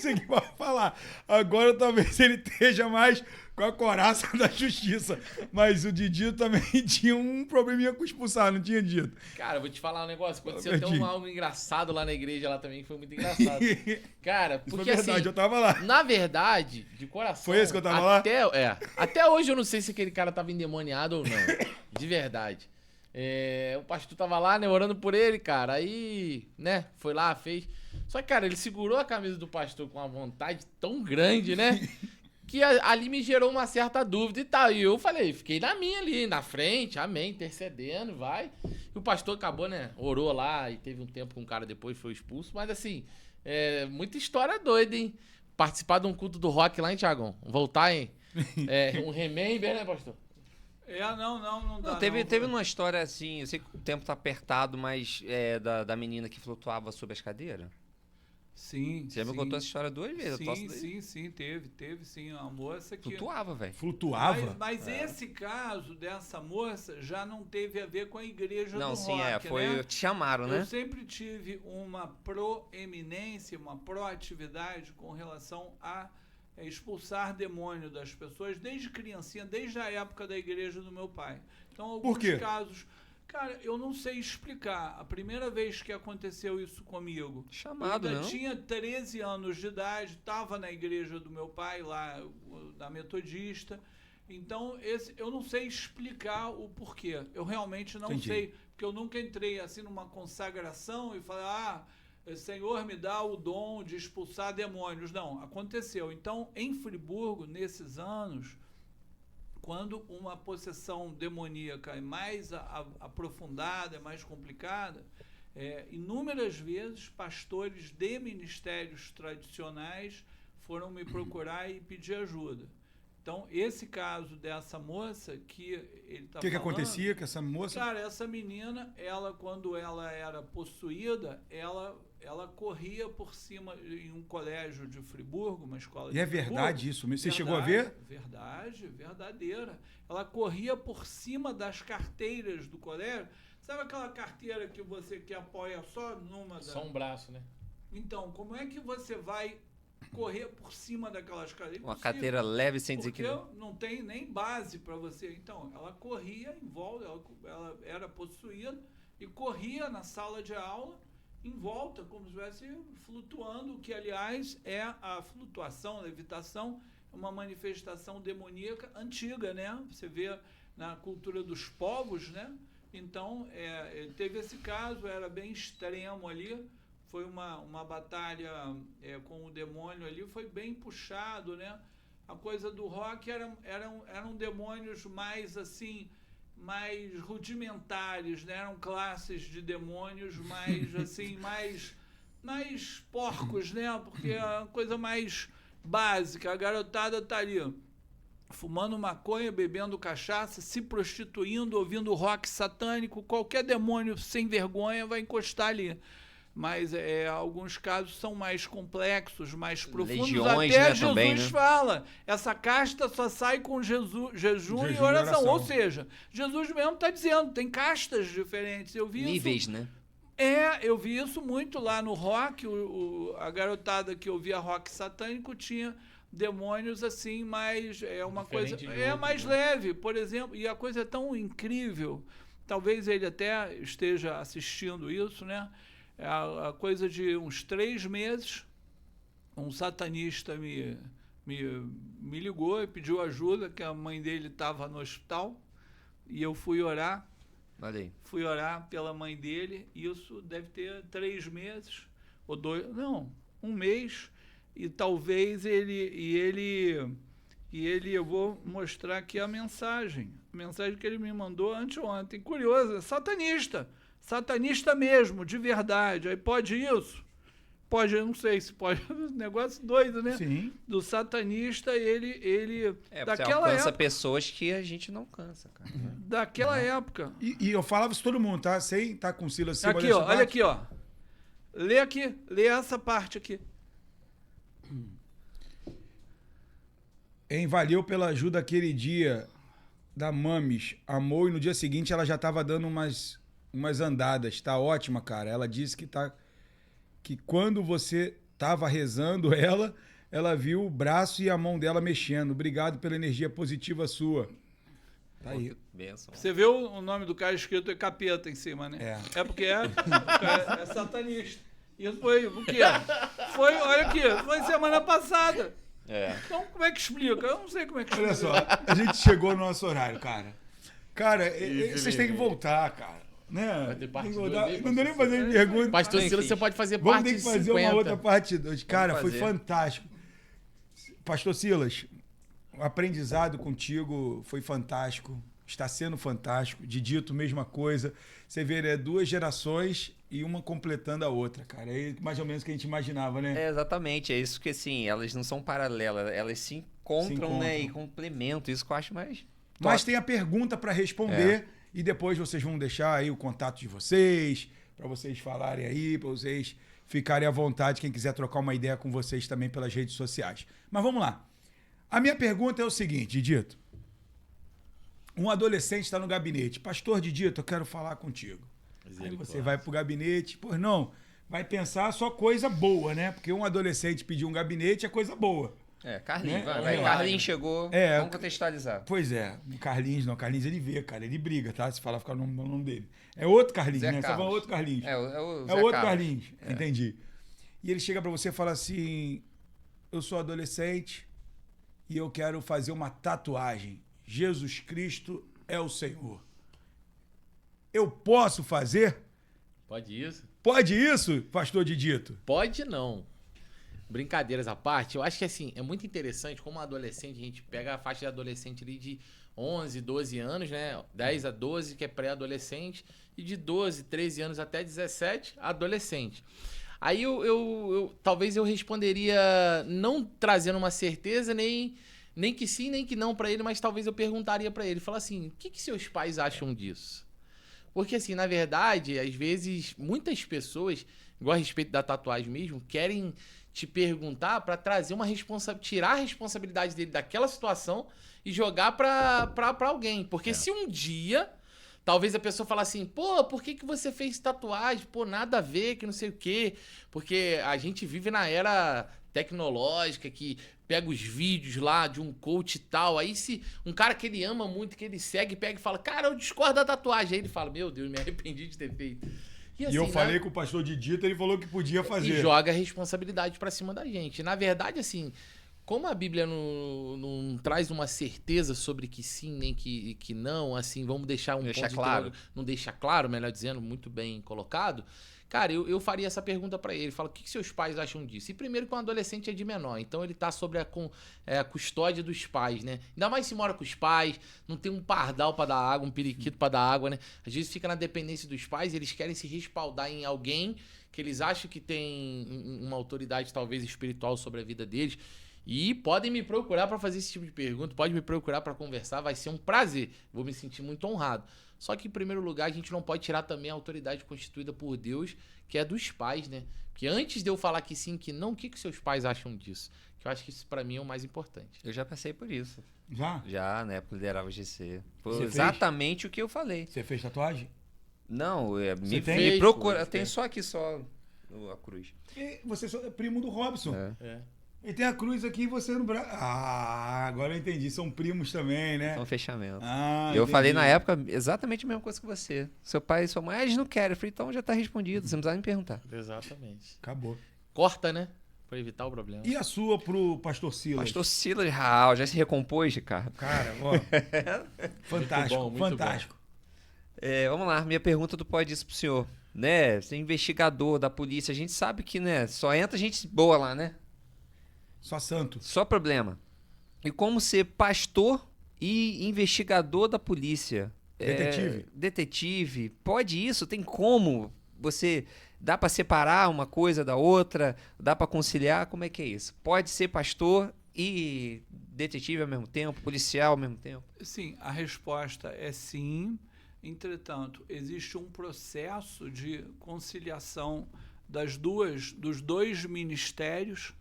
aqui vai falar. Agora talvez ele esteja mais com a coraça da justiça. Mas o Didito também tinha um probleminha com expulsar, não tinha dito. Cara, vou te falar um negócio. Aconteceu até algo engraçado lá na igreja, lá também, que foi muito engraçado. Cara, Isso foi porque verdade, assim... eu tava lá. Na verdade, de coração... Foi esse que eu tava lá? Até hoje eu não sei se aquele cara tava endemoniado ou não. De verdade. O pastor tava lá, né, orando por ele, cara. Aí, né, foi lá, fez... Só que, cara, ele segurou a camisa do pastor com uma vontade tão grande, né? Que ali me gerou uma certa dúvida e tal. E eu falei, fiquei na minha ali, na frente, amém, intercedendo, vai. E o pastor acabou, né, orou lá e teve um tempo com o cara depois, foi expulso. Mas assim, muita história doida, hein? Participar de um culto do rock lá, hein, Thiagão? Voltar, hein? Um remember, né, pastor? Não dá. Teve uma história assim, eu sei que o tempo tá apertado, mas da menina que flutuava sobre as cadeiras. Sim. Você já me contou essa história 2 vezes. Sim, teve sim. A moça que... Flutuava, velho. Flutuava? Mas esse caso dessa moça já não teve a ver com a igreja do rock, Não, sim, foi... né? Te chamaram, né? Eu sempre tive uma proeminência, uma proatividade com relação a expulsar demônio das pessoas desde criancinha, desde a época da igreja do meu pai. Então, alguns Por quê? casos... Cara, eu não sei explicar. A primeira vez que aconteceu isso comigo, Chamado, eu ainda não? tinha 13 anos de idade, estava na igreja do meu pai, lá, da Metodista. Então, eu não sei explicar o porquê. Eu realmente não Entendi. sei, porque eu nunca entrei assim numa consagração e falei, Senhor, me dá o dom de expulsar demônios. Não, aconteceu. Então, em Friburgo, nesses anos, quando uma possessão demoníaca é mais aprofundada, é mais complicada, inúmeras vezes pastores de ministérios tradicionais foram me procurar e pedir ajuda. Então, esse caso dessa moça que ele está falando... O que acontecia com essa moça? Cara, essa menina, quando ela era possuída, ela corria por cima em um colégio de Friburgo, uma escola de Friburgo. E é verdade isso mesmo? Você chegou a ver? Verdade, verdadeira. Ela corria por cima das carteiras do colégio. Sabe aquela carteira que você que apoia só numa... Só um braço, né? Então, como é que você vai correr por cima daquelas carteiras? Uma carteira leve sem desequilíbrio. Porque não tem nem base para você. Então, ela corria em volta, ela era possuída e corria na sala de aula em volta, como se estivesse flutuando, que, aliás, é a flutuação, a levitação, uma manifestação demoníaca antiga, né? Você vê na cultura dos povos, né? Então, teve esse caso, era bem extremo ali, foi uma batalha com o demônio ali, foi bem puxado, né? A coisa do rock eram demônios mais, assim, mais rudimentares, né? Eram classes de demônios mais, assim, mais porcos, né? Porque é uma coisa mais básica, a garotada tá ali fumando maconha, bebendo cachaça, se prostituindo, ouvindo rock satânico, qualquer demônio sem vergonha vai encostar ali. Mas alguns casos são mais complexos, mais profundos. Legiões, até né, Jesus também, né? fala, essa casta só sai com jejum e oração. Ou seja, Jesus mesmo está dizendo, tem castas diferentes. Eu vi Níveis, isso, né? eu vi isso muito lá no rock. A garotada que ouvia rock satânico tinha demônios assim, mais uma coisa mais leve, por exemplo, e a coisa é tão incrível, talvez ele até esteja assistindo isso, né? A coisa de uns 3 meses, um satanista me ligou e pediu ajuda, que a mãe dele estava no hospital, e eu fui orar. Olha aí. Fui orar pela mãe dele, isso deve ter 3 meses, ou 2, não, 1 mês. E talvez ele, eu vou mostrar aqui a mensagem que ele me mandou anteontem. Curioso, é satanista mesmo, de verdade. Aí pode isso? Pode, eu não sei se pode, negócio doido, né? Sim. Do satanista, ele daquela você alcança pessoas que a gente não cansa, cara. Daquela época. E eu falava isso todo mundo, tá? Sem estar com Silas Silva. Aqui, ó, olha aqui, ó. Lê essa parte aqui. Valeu pela ajuda aquele dia da Mames. Amou e no dia seguinte ela já estava dando umas andadas. Tá ótima, cara. Ela disse que quando você tava rezando ela viu o braço e a mão dela mexendo. Obrigado pela energia positiva sua. Tá aí. Benção. Você vê o nome do cara escrito capeta em cima, né? É porque é satanista. Isso foi o quê? Olha aqui, foi semana passada. Então, como é que explica? Eu não sei como é que explica. Olha só, a gente chegou no nosso horário, cara. Cara, vocês têm que voltar, cara. Né? Vai ter parte Não dois aí, deu nem pra fazer pergunta. Pastor Silas, você pode fazer Vamos parte ter de que fazer 50. uma outra parte 2. Cara, foi fazer. fantástico. Pastor Silas, o aprendizado contigo foi fantástico. Está sendo fantástico. Didito, mesma coisa. Você vê, 2 gerações e uma completando a outra, cara. É mais ou menos o que a gente imaginava, né? Exatamente. É isso que, assim, elas não são paralelas. Elas se encontram, né? E complementam. Isso que eu acho mais... Mas tem a pergunta para responder e depois vocês vão deixar aí o contato de vocês, para vocês falarem aí, para vocês ficarem à vontade, quem quiser trocar uma ideia com vocês também pelas redes sociais. Mas vamos lá. A minha pergunta é o seguinte, Didito. Um adolescente está no gabinete. Pastor Didito, eu quero falar contigo. Aí você vai pro gabinete. Pois não, vai pensar só coisa boa, né? Porque um adolescente pedir um gabinete é coisa boa. Carlinhos, Né? vai. Carlinhos chegou, vamos contextualizar. Pois é, o Carlinhos não. Carlinhos ele vê, cara, ele briga, tá? Se falar, ficar no nome dele. É outro Carlinhos, Zé né? Você Carlos. fala outro Carlinhos. É o Zé outro Carlos. Carlinhos, entendi. E ele chega pra você e fala assim: eu sou adolescente e eu quero fazer uma tatuagem. Jesus Cristo é o Senhor. Eu posso fazer? Pode isso? Pode isso, pastor Didito? Pode não. Brincadeiras à parte, eu acho que assim, é muito interessante como adolescente, a gente pega a faixa de adolescente ali de 11, 12 anos, né? 10 a 12, que é pré-adolescente, e de 12, 13 anos até 17, adolescente. Aí talvez eu responderia não trazendo uma certeza, nem que sim, nem que não pra ele, mas talvez eu perguntaria pra ele, falar assim, o que seus pais acham disso? Porque assim, na verdade, às vezes, muitas pessoas, igual a respeito da tatuagem mesmo, querem te perguntar pra trazer tirar a responsabilidade dele daquela situação e jogar pra alguém. Porque se um dia, talvez a pessoa fale assim, pô, por que você fez tatuagem? Pô, nada a ver, que não sei o quê. Porque a gente vive na era tecnológica que pega os vídeos lá de um coach e tal. Aí se um cara que ele ama muito, que ele segue, pega e fala, cara, eu discordo da tatuagem. Aí ele fala, meu Deus, me arrependi de ter feito. E eu falei com o pastor Didito, ele falou que podia fazer. E joga a responsabilidade pra cima da gente. Na verdade, assim, como a Bíblia não traz uma certeza sobre que sim, nem que não, assim, vamos deixar um deixa ponto claro. Não deixa claro, melhor dizendo, muito bem colocado. Cara, eu faria essa pergunta pra ele. Fala, o que seus pais acham disso? E primeiro que um adolescente é de menor, então ele tá sobre a custódia dos pais, né? Ainda mais se mora com os pais, não tem um pardal pra dar água, um periquito pra dar água, né? Às vezes fica na dependência dos pais, eles querem se respaldar em alguém que eles acham que tem uma autoridade talvez espiritual sobre a vida deles. E podem me procurar pra fazer esse tipo de pergunta, pode me procurar pra conversar, vai ser um prazer. Vou me sentir muito honrado. Só que, em primeiro lugar, a gente não pode tirar também a autoridade constituída por Deus, que é dos pais, né? Porque antes de eu falar que sim, que não, o que seus pais acham disso? Que eu acho que isso, pra mim, é o mais importante. Eu já passei por isso. Já? Já, né? Porque liderava o GC. Foi Você exatamente o que eu falei. Você fez tatuagem? Não, Você tem? me procura. Tem. Tem só aqui, só a cruz. E você é primo do Robson. É. E tem a cruz aqui e você no braço. Ah, agora eu entendi. São primos também, né? São fechamento. Ah, Eu entendi. falei na época exatamente a mesma coisa que você. Seu pai e sua mãe, eles não querem. Eu falei, então já tá respondido, você não precisa me perguntar. Exatamente. Acabou. Corta, né? Pra evitar o problema. E a sua pro pastor Silas? Pastor Silas Raal, já se recompôs, Ricardo? Cara, ó. Fantástico, Muito bom, muito fantástico. Vamos lá, minha pergunta do Pode Isso pro senhor. Né, você é investigador da polícia, a gente sabe que, né, só entra gente boa lá, né? Só santo. Só problema. E como ser pastor e investigador da polícia? Detetive. Detetive. Pode isso? Tem como? Você dá pra separar uma coisa da outra? Dá pra conciliar? Como é que é isso? Pode ser pastor e detetive ao mesmo tempo? Policial ao mesmo tempo? Sim, a resposta é sim. Entretanto, existe um processo de conciliação dos dois ministérios.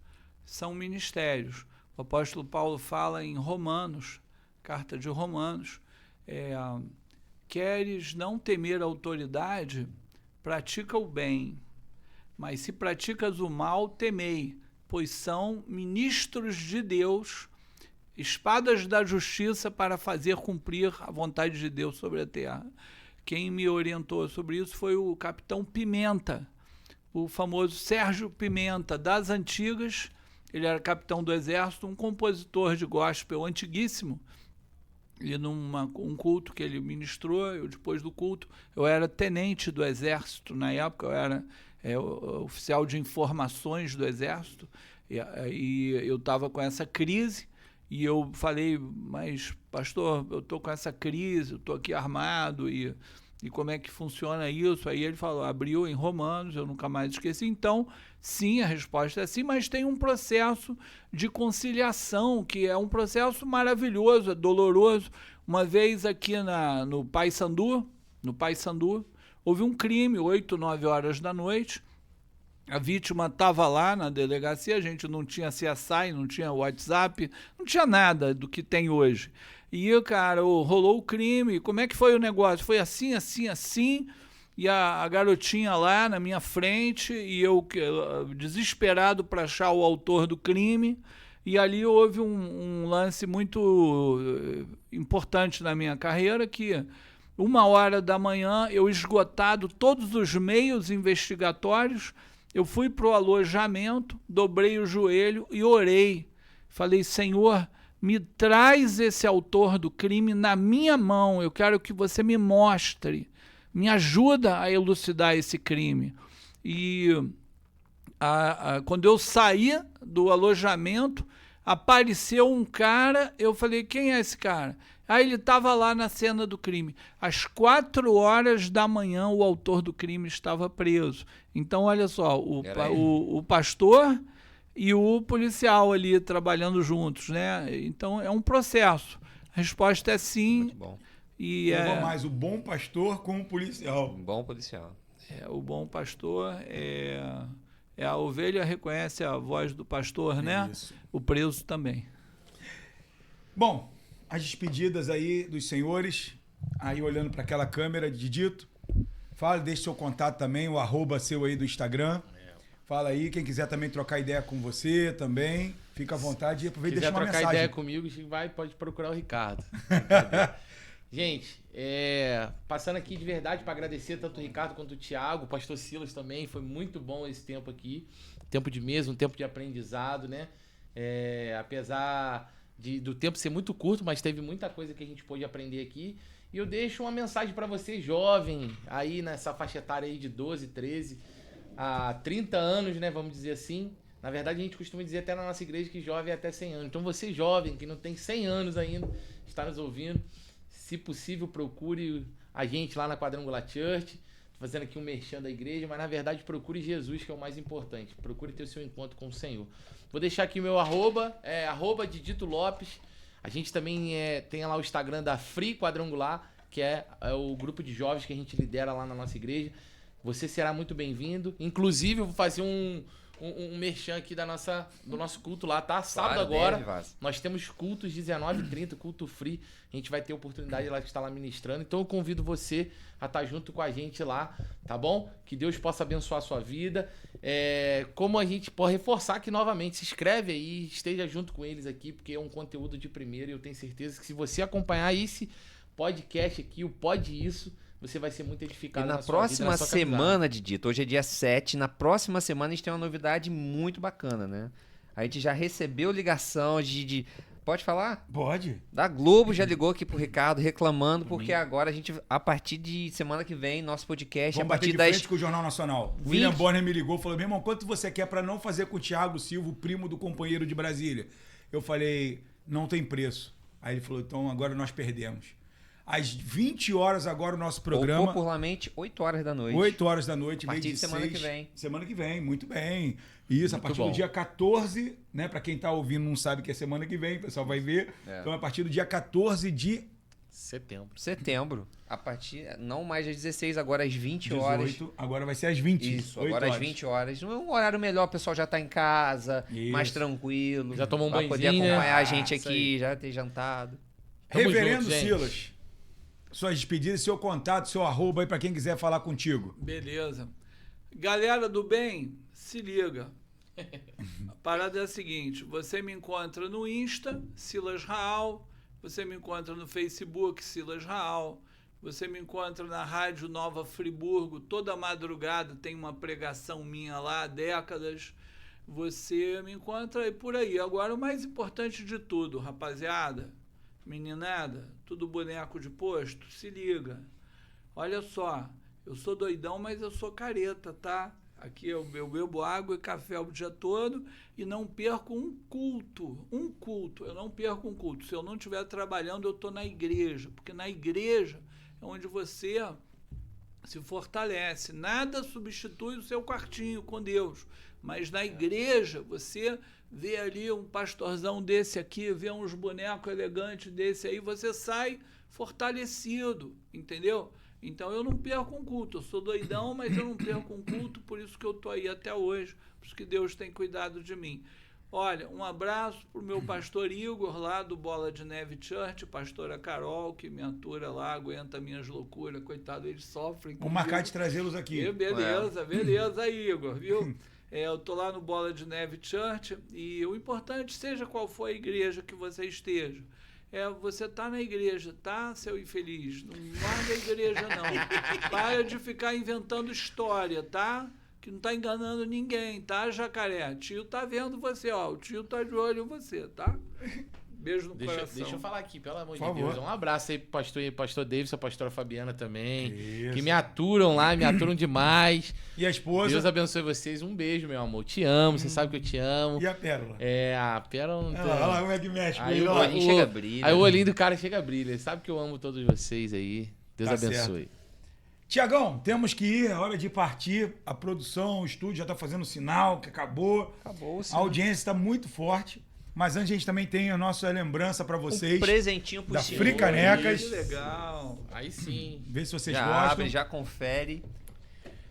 São ministérios. O apóstolo Paulo fala em Romanos, carta de Romanos, queres não temer a autoridade, pratica o bem, mas se praticas o mal, temei, pois são ministros de Deus, espadas da justiça para fazer cumprir a vontade de Deus sobre a terra. Quem me orientou sobre isso foi o capitão Pimenta, o famoso Sérgio Pimenta, das antigas. Ele era capitão do exército, um compositor de gospel antiguíssimo. E um culto que ele ministrou, depois do culto, eu era tenente do exército. Na época eu era oficial de informações do exército. E eu estava com essa crise. E eu falei, mas pastor, eu estou com essa crise, eu estou aqui armado e como é que funciona isso? Aí ele falou, abriu em Romanos, eu nunca mais esqueci. Então, sim, a resposta é sim, mas tem um processo de conciliação, que é um processo maravilhoso, é doloroso. Uma vez aqui no Paissandu, houve um crime, 8, 9 horas da noite. A vítima estava lá na delegacia, a gente não tinha CSI, não tinha WhatsApp, não tinha nada do que tem hoje. E, cara, rolou o crime, como é que foi o negócio? Foi assim, assim, assim, e a garotinha lá na minha frente, e eu desesperado para achar o autor do crime, e ali houve um lance muito importante na minha carreira, que 1h da manhã, eu esgotado todos os meios investigatórios, eu fui para o alojamento, dobrei o joelho e orei. Falei, Senhor, me traz esse autor do crime na minha mão, eu quero que você me mostre me ajuda a elucidar esse crime. E quando eu saí do alojamento, apareceu um cara, eu falei, quem é esse cara? Aí ele estava lá na cena do crime. Às 4h da manhã, o autor do crime estava preso. Então, olha só, o pastor e o policial ali trabalhando juntos, né? Então, é um processo. A resposta é sim. Muito bom. E Leva mais o bom pastor com o policial. Um bom policial. o bom pastor a ovelha reconhece a voz do pastor, né? Isso. O preso também. Bom, as despedidas aí dos senhores, aí olhando para aquela câmera de Dito. Fala, deixe seu contato também, o @, seu aí do Instagram. Fala aí, quem quiser também trocar ideia com você também, fica à vontade e aproveita e deixa uma mensagem. Quiser trocar ideia comigo, pode procurar o Ricardo. Gente, passando aqui de verdade para agradecer tanto o Ricardo quanto o Thiago, o pastor Silas também, foi muito bom esse tempo aqui, tempo de mesa, um tempo de aprendizado, né? Apesar do tempo ser muito curto, mas teve muita coisa que a gente pôde aprender aqui. E eu deixo uma mensagem para você, jovem, aí nessa faixa etária aí de 12, 13, a 30 anos, né, vamos dizer assim. Na verdade, a gente costuma dizer até na nossa igreja que jovem é até 100 anos. Então você, jovem, que não tem 100 anos ainda, está nos ouvindo, se possível, procure a gente lá na Quadrangular Church. Tô fazendo aqui um merchan da igreja, mas na verdade procure Jesus, que é o mais importante. Procure ter o seu encontro com o Senhor. Vou deixar aqui o meu @ Didito Lopes. A gente também tem lá o Instagram da Free Quadrangular, que é o grupo de jovens que a gente lidera lá na nossa igreja. Você será muito bem-vindo. Inclusive, eu vou fazer um merchan aqui do nosso culto lá, tá? Sábado agora, nós temos cultos 19h30, culto free. A gente vai ter oportunidade lá de estar lá ministrando. Então eu convido você a estar junto com a gente lá, tá bom? Que Deus possa abençoar a sua vida. Como a gente pode reforçar aqui novamente, se inscreve aí, esteja junto com eles aqui, porque é um conteúdo de primeira e eu tenho certeza que se você acompanhar esse podcast aqui, o Pode Isso, você vai ser muito edificado. E na próxima semana, Didito, hoje é dia 7, na próxima semana a gente tem uma novidade muito bacana, né? A gente já recebeu ligação de pode falar? Pode. Da Globo já ligou aqui pro Ricardo reclamando, porque agora a gente, a partir de semana que vem, nosso podcast, vamos a partir bater de das... frente com o Jornal Nacional. O William Bonner me ligou e falou, meu irmão, quanto você quer pra não fazer com o Thiago Silva, o primo do companheiro de Brasília? Eu falei, não tem preço. Aí ele falou, então agora nós perdemos. Às 20 horas agora o nosso programa. Ou popularmente, 8 horas da noite. 8 horas da noite. A partir de semana que vem. Semana que vem, muito bem. Isso, a partir do dia 14, né? Pra quem tá ouvindo não sabe que é semana que vem, o pessoal vai ver. Então a partir do dia 14 de... Setembro. A partir, não mais às 16, agora às 20 18, horas. Agora vai ser às 20. Isso, agora às 20 horas. Não é um horário melhor, o pessoal já tá em casa, mais tranquilo. Já tomou um banhozinho, poder acompanhar a gente isso aqui, aí. já ter jantado. Reverendo junto, Silas, suas despedidas, seu contato, seu @ aí pra quem quiser falar contigo. Beleza. Galera do bem, se liga. A parada é a seguinte, você me encontra no Insta, Silas Raal, você me encontra no Facebook, Silas Raal, você me encontra na Rádio Nova Friburgo, toda madrugada tem uma pregação minha lá há décadas. Você me encontra aí por aí. Agora, o mais importante de tudo, rapaziada, meninada, tudo boneco de posto, se liga. Olha só, eu sou doidão, mas eu sou careta, tá? Aqui eu bebo água e café o dia todo e não perco um culto. Eu não perco um culto. Se eu não estiver trabalhando, eu estou na igreja, porque na igreja é onde você se fortalece. Nada substitui o seu quartinho com Deus, mas na igreja você vê ali um pastorzão desse aqui, vê uns bonecos elegantes desse aí, você sai fortalecido, entendeu? Então eu não perco um culto, eu sou doidão, mas eu não perco um culto, por isso que eu tô aí até hoje, por isso que Deus tem cuidado de mim. Olha, um abraço pro meu pastor Igor, lá do Bola de Neve Church, pastora Carol, que me atura lá, aguenta minhas loucuras, coitado, eles sofrem. Vou marcar de trazê-los aqui. Beleza, Igor, viu? Eu tô lá no Bola de Neve Church e o importante, seja qual for a igreja que você esteja, você tá na igreja, tá, seu infeliz? Não larga a igreja, não. Para de ficar inventando história, tá? Que não tá enganando ninguém, tá, jacaré? Tio tá vendo você, ó. O tio tá de olho em você, tá? Beijo no coração. Deixa eu falar aqui, pelo amor de Por favor. Deus. Um abraço aí pro pastor Davis, a pastora Fabiana também. Isso. Que me aturam lá, me aturam demais. E a esposa? Deus abençoe vocês. Um beijo, meu amor. Te amo, você sabe que eu te amo. E a Pérola? A Pérola não tem. Olha lá como é que mexe com Aí ele. o ó. olhinho chega a brilhar. Aí o olhinho do cara chega a brilha. Sabe que eu amo todos vocês aí. Deus Tá abençoe. Tiagão, temos que ir, é hora de partir. A produção, o estúdio já tá fazendo sinal que acabou. Acabou, sim. A audiência está muito forte. Mas antes a gente também tem a nossa lembrança para vocês. Um presentinho pro da senhor. Fricanecas. Que legal. Aí sim. Vê se vocês Já gostam. abre, já confere.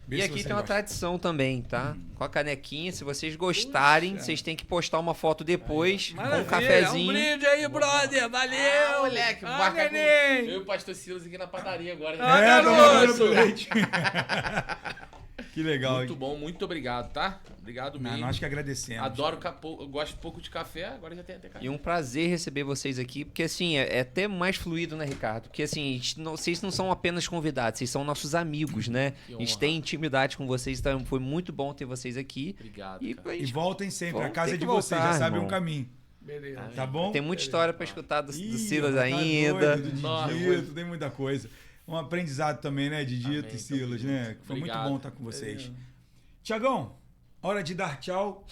Vê E se aqui vocês tem uma gostam. tradição também, tá? Com a canequinha, se vocês gostarem, Puxa. vocês têm que postar uma foto depois, com um Maravilha. cafezinho. Um brinde aí, brother. Valeu. Moleque, Ah, marca com neném. eu e o pastor Silas aqui na padaria agora. Ah, É, garoto. tamo mandando pro leite. Que legal. Muito bom, muito obrigado, tá? Obrigado Não, mesmo. nós que agradecemos. Adoro, eu gosto pouco de café, agora já tem até café. E um prazer receber vocês aqui, porque assim, é até mais fluido, né, Ricardo? Porque assim, vocês não são apenas convidados, vocês são nossos amigos, né? Que A gente honra. tem intimidade com vocês, então foi muito bom ter vocês aqui. Obrigado, E cara. a E gente voltem sempre. A Vamos casa ter é de que vocês, voltar, já sabem irmão. o caminho. Beleza. Tá bom? tem muita história pra escutar do Ih, Silas tá ainda. doido, do Nossa, Didito, tem muita coisa. Um aprendizado também, né, Didito Amém, e Silas, tamo né? junto. Foi muito Obrigado. bom estar com vocês. Tiagão, hora de dar tchau.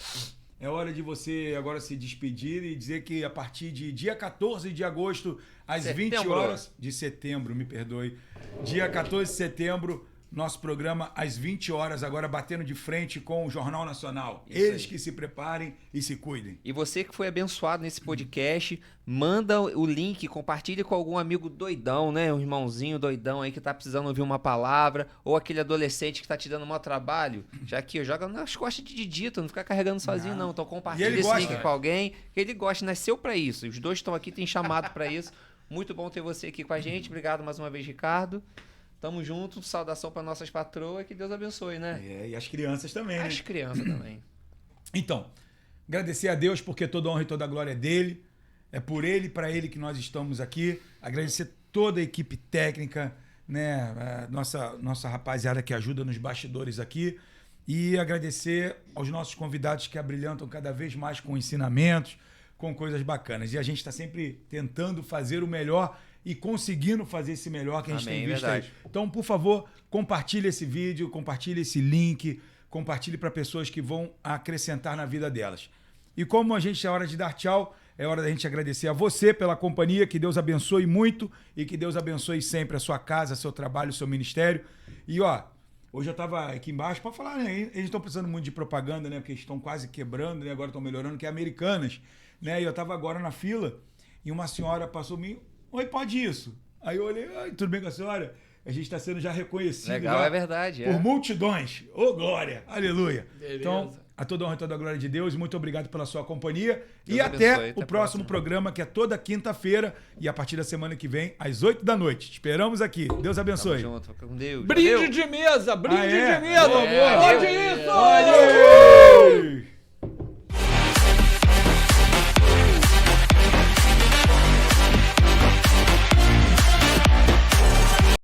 É hora de você agora se despedir e dizer que a partir de dia 14 de agosto, às 20 Setembro. horas de setembro, me perdoe. Dia 14 de setembro, nosso programa às 20 horas, agora batendo de frente com o Jornal Nacional. Isso Eles aí. que se preparem e se cuidem. E você que foi abençoado nesse podcast, manda o link, compartilha com algum amigo doidão, né? Um irmãozinho doidão aí que tá precisando ouvir uma palavra, ou aquele adolescente que tá te dando mau trabalho. Já que joga nas costas de Didito, não fica carregando sozinho não. Então E compartilha ele esse gosta. link com alguém, que ele gosta, nasceu pra isso. Os dois estão aqui, tem chamado pra isso. Muito bom ter você aqui com a gente. Obrigado mais uma vez, Ricardo. Tamo junto, saudação para nossas patroas, que Deus abençoe, né? É, e as crianças também, né? As crianças também. Então, agradecer a Deus porque toda honra e toda glória é dele. É por ele e para ele que nós estamos aqui. Agradecer toda a equipe técnica, né? A nossa rapaziada que ajuda nos bastidores aqui. E agradecer aos nossos convidados que abrilhantam cada vez mais com ensinamentos, com coisas bacanas. E a gente está sempre tentando fazer o melhor e conseguindo fazer esse melhor que a gente Amém, tem visto aí. verdade. Então, por favor, compartilhe esse vídeo, compartilhe esse link, compartilhe para pessoas que vão acrescentar na vida delas. E como a gente é hora de dar tchau, é hora da gente agradecer a você pela companhia, que Deus abençoe muito e que Deus abençoe sempre a sua casa, seu trabalho, seu ministério. E ó, hoje eu estava aqui embaixo para falar, né? Eles estão precisando muito de propaganda, né? Porque eles estão quase quebrando, né? Agora estão melhorando, que é Americanas, né? E eu estava agora na fila e uma senhora passou mim, oi, pode isso? Aí eu olhei, tudo bem com a senhora? A gente está sendo já reconhecido. Legal, já é verdade. por É. multidões. Ô, glória! Aleluia! Beleza. Então, a toda honra e toda a glória de Deus, muito obrigado pela sua companhia. Deus e abençoe, até até o a próximo próxima. programa, que é toda quinta-feira e a partir da semana que vem, às 8 da noite. Te esperamos aqui. Deus Tamo abençoe. junto, fica com Deus. Brinde Valeu. de mesa, brinde Ah, é? de mesa. Boa, boa. Pode isso! Valeu!